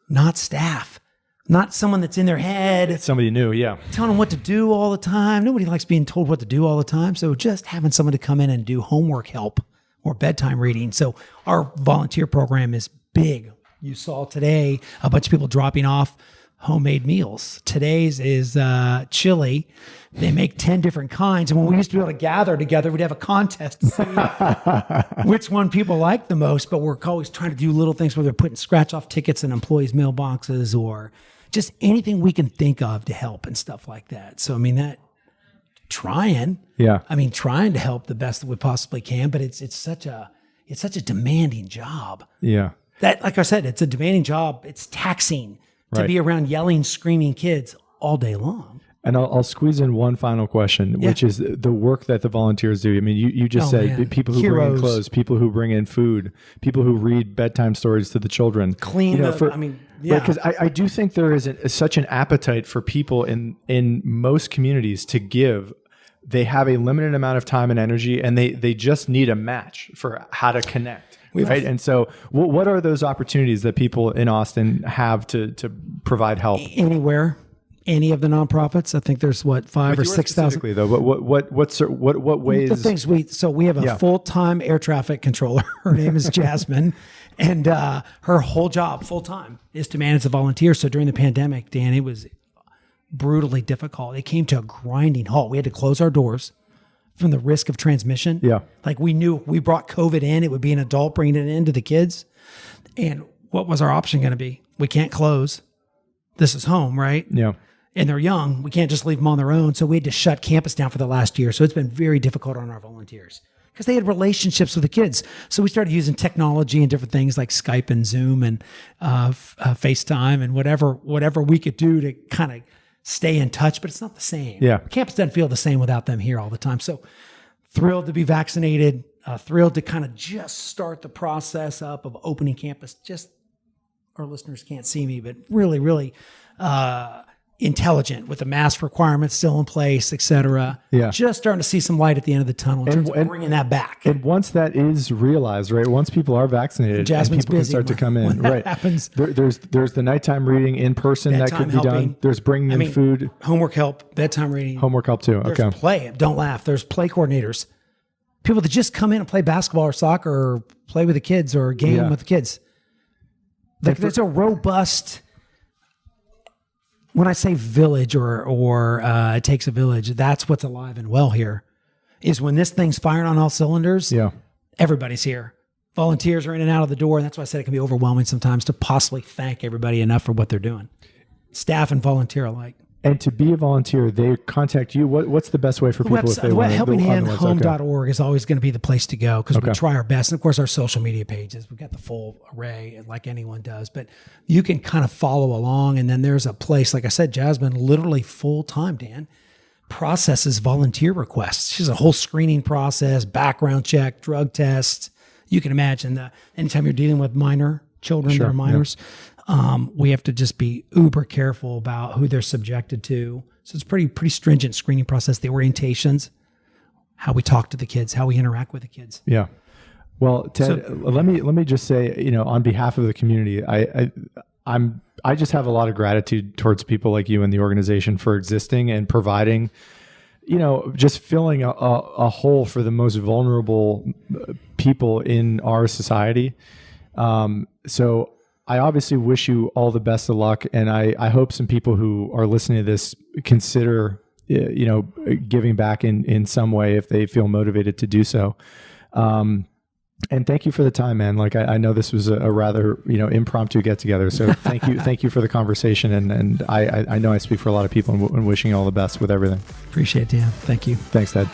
Not staff. Not someone that's in their head. It's somebody new, yeah. Telling them what to do all the time. Nobody likes being told what to do all the time. So just having someone to come in and do homework help or bedtime reading. So our volunteer program is big. You saw today a bunch of people dropping off homemade meals. Today's is chili. They make 10 different kinds. And when we used to be able to gather together, we'd have a contest to see which one people like the most. But we're always trying to do little things where they're putting scratch off tickets in employees' mailboxes or just anything we can think of to help and stuff like that. So, I mean, trying to help the best that we possibly can, but it's such a demanding job. Yeah. That, like I said, it's a demanding job. It's taxing to be around yelling, screaming kids all day long. And I'll squeeze in one final question, which is the work that the volunteers do. I mean, you just said people who bring in clothes, people who bring in food, people who read bedtime stories to the children. Because I do think there is such an appetite for people in most communities to give. They have a limited amount of time and energy, and they just need a match for how to connect. Right. And so what are those opportunities that people in Austin have to provide help? Anywhere, any of the nonprofits. I think there's 5,000 or 6,000. Though, but what ways? The things we have a full-time air traffic controller. Her name is Jasmine, and her whole job full time is to manage the volunteers. So during the pandemic, Dan, it was brutally difficult. It came to a grinding halt. We had to close our doors from the risk of transmission. Yeah. Like we knew we brought COVID in, it would be an adult bringing it into the kids. And what was our option going to be? We can't close. This is home, right? Yeah. and they're young. We can't just leave them on their own. So we had to shut campus down for the last year. So it's been very difficult on our volunteers because they had relationships with the kids. So we started using technology and different things like Skype and Zoom and FaceTime and whatever we could do to kind of stay in touch, but it's not the same. Yeah. Campus doesn't feel the same without them here all the time. So thrilled to be vaccinated, thrilled to kind of just start the process up of opening campus. Just our listeners can't see me, but really, really intelligent with the mask requirements still in place, et cetera. Yeah. Just starting to see some light at the end of the tunnel in terms of bringing that back. And once that is realized, right? Once people are vaccinated, Jasmine's and people busy, can start to come in, when that right? happens. There's the nighttime reading in person that could be helping. done. There's bringing in food, homework help, bedtime reading, homework help too. There's Okay. play. Don't laugh. There's play coordinators, people that just come in and play basketball or soccer or play with the kids or game with the kids. Like there's a robust. When I say village or it takes a village, that's what's alive and well here. Is when this thing's firing on all cylinders. Yeah. Everybody's here. Volunteers are in and out of the door, and that's why I said it can be overwhelming sometimes to possibly thank everybody enough for what they're doing. Staff and volunteer alike. And to be a volunteer, they contact you. What's the best way for people if they want to? Helpinghandhome.org is always going to be the place to go because we try our best. And of course, our social media pages, we've got the full array like anyone does. But you can kind of follow along. And then there's a place, like I said, Jasmine, literally full time, Dan, processes volunteer requests. She's a whole screening process, background check, drug test. You can imagine anytime you're dealing with minor children that are minors. Yeah. We have to just be uber careful about who they're subjected to. So it's pretty stringent screening process. The orientations, how we talk to the kids, how we interact with the kids. Yeah. Well, Ted, let me just say, on behalf of the community, I just have a lot of gratitude towards people like you and the organization for existing and providing, just filling a hole for the most vulnerable people in our society. So I obviously wish you all the best of luck. And I hope some people who are listening to this consider, giving back in some way if they feel motivated to do so. And thank you for the time, man. Like I know this was a rather, impromptu get together. So thank you for the conversation. And I know I speak for a lot of people in wishing you all the best with everything. Appreciate it, Dan. Thank you. Thanks, Ted.